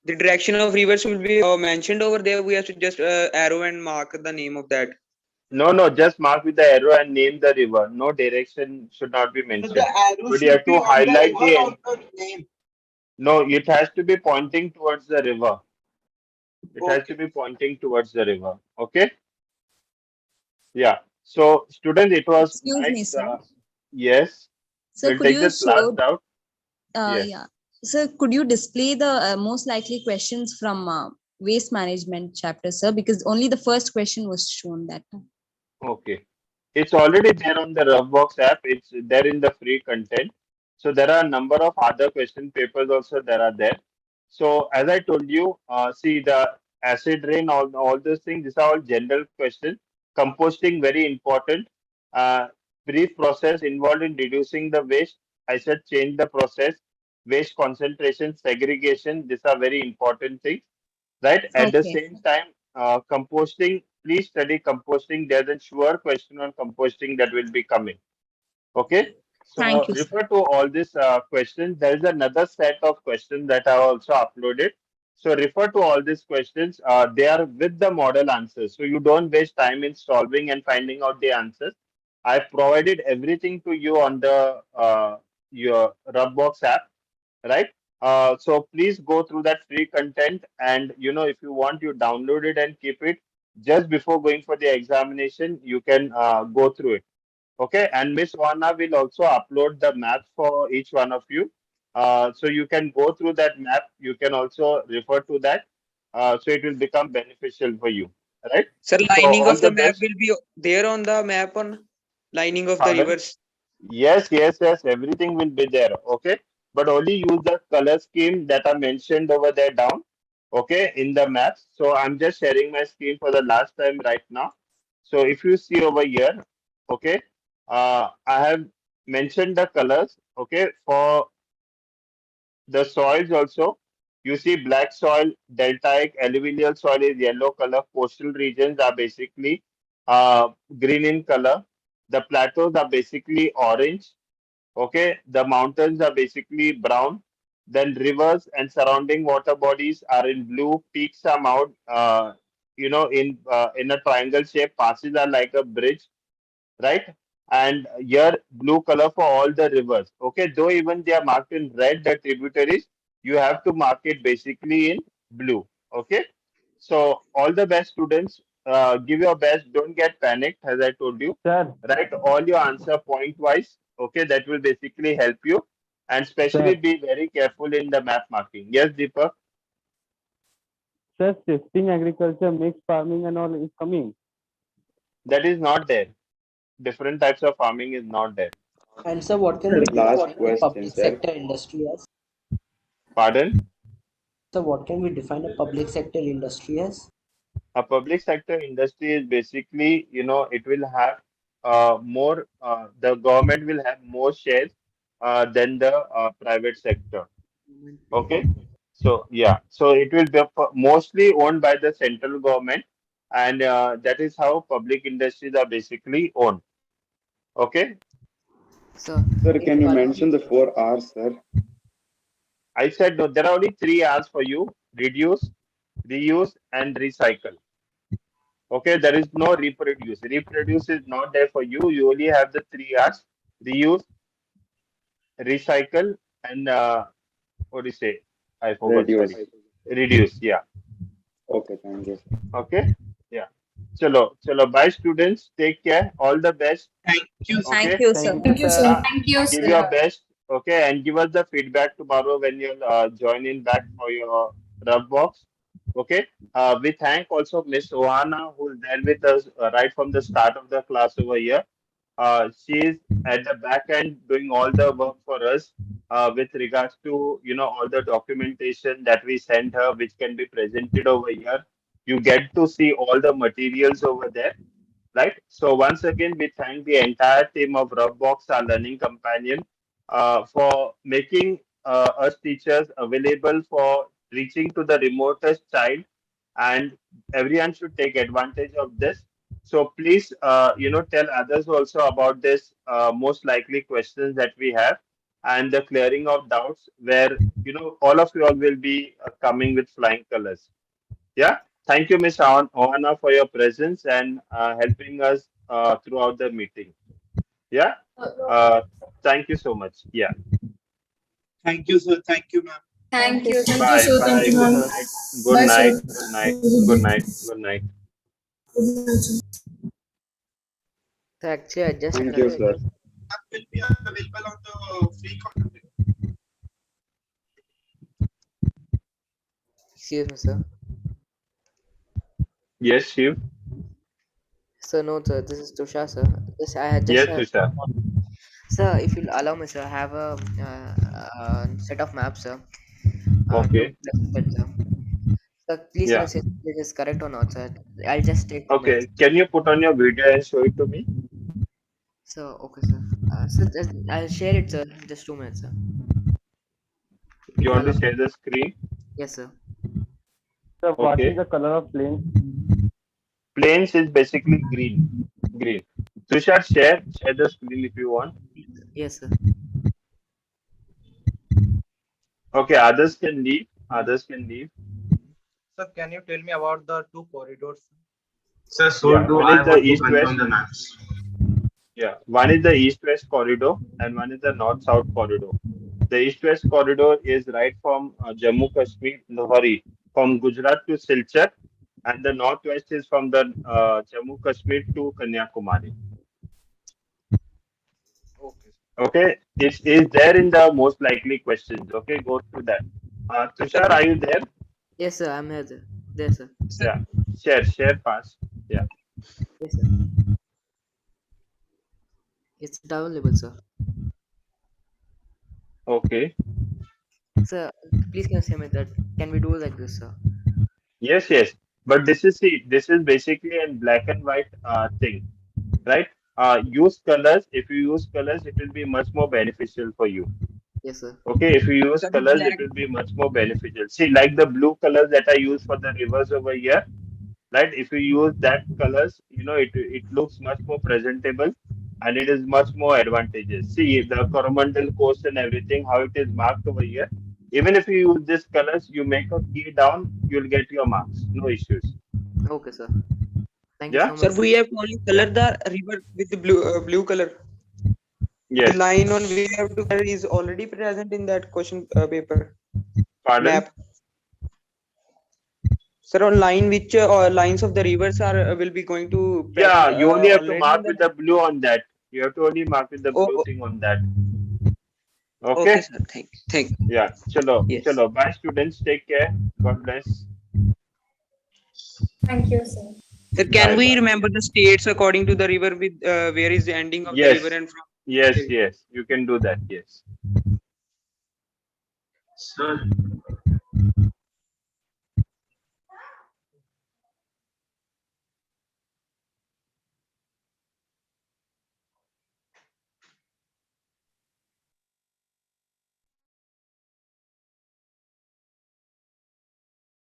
The direction of rivers will be mentioned over there. We have to just arrow and mark the name of that. No, no, just mark with the arrow and name the river. No direction should not be So the mentioned. arrow But you should have be to on the highlight river the or end. the name. No, it has to be pointing towards the river. It has to Okay. be pointing towards the river. Okay? Yeah. So, students, it was Excuse me, nice. sir. Yes. Sir, We'll could take you the last show, doubt. Yes. yeah. Sir, could you display the most likely questions from waste management chapter, sir? Because only the first question was shown that time. Okay. It's already there on the Roughbox app. It's there in the free content. So there are a number of other question papers also that are there. So as I told you, see the acid rain, all those things. These are all general questions. Composting very important. Uh, Brief process involved in reducing the waste. I said change the process. Waste concentration, segregation. These are very important things, right? At the Okay. same time, composting, please study composting. There's a sure question on composting that will be coming. Okay. Thank So you, sir. refer to all these questions. There is another set of questions that I also uploaded. So refer to all these questions. They are with the model answers. So you don't waste time in solving and finding out the answers. I've provided everything to you on the your Rubbox app, right? So please go through that free content, and if you want, you download it and keep it. Just before going for the examination, you can go through it. Okay, and Miss Wana will also upload the maps for each one of you. So you can go through that map. You can also refer to that. So it will become beneficial for you, right? Sir, So lining all of the the map best. will be there on the map on lining of the Pardon? rivers. Yes, yes, yes. Everything will be there. Okay, but only use the color scheme that are mentioned over there down. Okay, in the maps. So I'm just sharing my screen for the last time right now. So if you see over here, okay, I have mentioned the colors. Okay, for the soils also, you see black soil, deltaic, alluvial soil is yellow color. Coastal regions are basically green in color. The plateaus are basically orange. Okay, the mountains are basically brown. Then rivers and surrounding water bodies are in blue. Peaks are out, in a triangle shape. Passes are like a bridge, right? And here blue color for all the rivers. Okay, though even they are marked in red, the tributaries, you have to mark it basically in blue. Okay, so all the best, students. Give your best. Don't get panicked, as I told you. Sir, Write all your answer point wise. Okay, that will basically help you, and especially sir, be very careful in the map marking. Yes, Deepak. sir, shifting agriculture, mixed farming and all is coming. That is not there. Different types of farming is not there. And so, what can we Last define a question, public sir. sector industry as? Pardon? So, what can we define a public sector industry as? A public sector industry is basically, it will have more, the government will have more shares than the private sector. Okay. So, yeah. So it will be mostly owned by the central government, and that is how public industries are basically owned. Okay. Sir, can you mention the 4 R's, sir? I said no, there are only 3 R's for you: reduce, reuse, and recycle. Okay, there is no reproduce. Reproduce is not there for you. You only have the 3 R's: reuse, recycle, and what do you say? I forgot. Reduce. Sorry. Reduce. Yeah. Okay, thank you. Okay. Yeah. Chalo. Bye, students. Take care. All the best. Thank you. Thank Okay. you, sir. Thank you, sir. Uh, Thank you, give sir. your best. Okay, and give us the feedback tomorrow when you'll join in back for your rough box. Okay. We thank also Miss Ohana who's there with us right from the start of the class over here. She's at the back end doing all the work for us with regards to all the documentation that we send her, which can be presented over here. You get to see all the materials over there, right? So once again, we thank the entire team of Rubbox, our learning companion, for making us teachers available for reaching to the remotest child, and everyone should take advantage of this. So please, tell others also about this most likely questions that we have and the clearing of doubts, where all of you all will be coming with flying colors. Yeah. Thank you, Ms. Oana, for your presence and helping us throughout the meeting. Yeah. No Uh, problem, sir. thank you so much. Yeah. Thank you, sir. Thank you, ma'am. Thank you, sir. Bye. Bye. Good night. Good Bye, night. sir. Good night. Good night. Good night. So actually, I just Thank you, sir. App will be available on the free content. excuse me, sir. Yes, Shiv. So no, sir. This is Tushar, sir. This I had just Yes, Tushar. sir. If you'll allow me, sir, I have a set of maps, sir. To Okay. present, sir. Sir, please can you Yeah. say if it is correct or not, sir? I'll just take 2 minutes. Okay. Can you put on your video and show it to me? So okay, sir. So I'll share it, sir. Just 2 minutes, sir. You If you want to allow. share the screen? Yes, sir. So what is Okay. the color of plane? Plains is basically green. Green. Tushar, share the screen if you want. Yes, sir. Okay. Others can leave. Others can leave. Sir, can you tell me about the two corridors? Sir, so Yeah. do One I is the want to east-west. confirm the maps. Yeah, one is the east-west corridor and one is the north-south corridor. The east-west corridor is right from Jammu Kashmir, Lohari, from Gujarat to Silchar, and the northwest is from the Jammu Kashmir to Kanyakumari. Okay. Okay, it is there in the most likely questions. Okay, go through that. Tushar, are you there? Yes, sir. I'm here, sir. There, sir. Yeah, share fast. Yeah. Yes, sir. It's available, sir. Okay. Sir, please can you say me that? Can we do like this, sir? Yes. But this is basically a black and white thing, right? Use colors. If you use colors, it will be much more beneficial for you. Yes, sir. Okay, if you use Sir, the colors, it black. will be much more beneficial. See, like the blue colors that I use for the rivers over here, right? If you use that colors, it looks much more presentable and it is much more advantageous. See, the Coromandel coast and everything, how it is marked over here. Even if you use these colors, you make a key down, you'll get your marks. No issues. Okay, sir. Thank you Yeah? so Sir, much. we have to only color the river with the blue color. The Yes. line on we have to color is already present in that question paper Pardon? map. Sir, on line which lines of the rivers are will be going to Yeah, present you only have to already in mark the with the blue on that. You have to only mark with the blue oh, thing on that. okay, Okay? sir. Thank you. Yeah. Chalo. Yes. Bye, students. Take care. God bless. Thank you, sir. Sir, can we remember the states according to the river with where is the ending of the river Yes. and from? Yes. You can do that. Yes. Sir,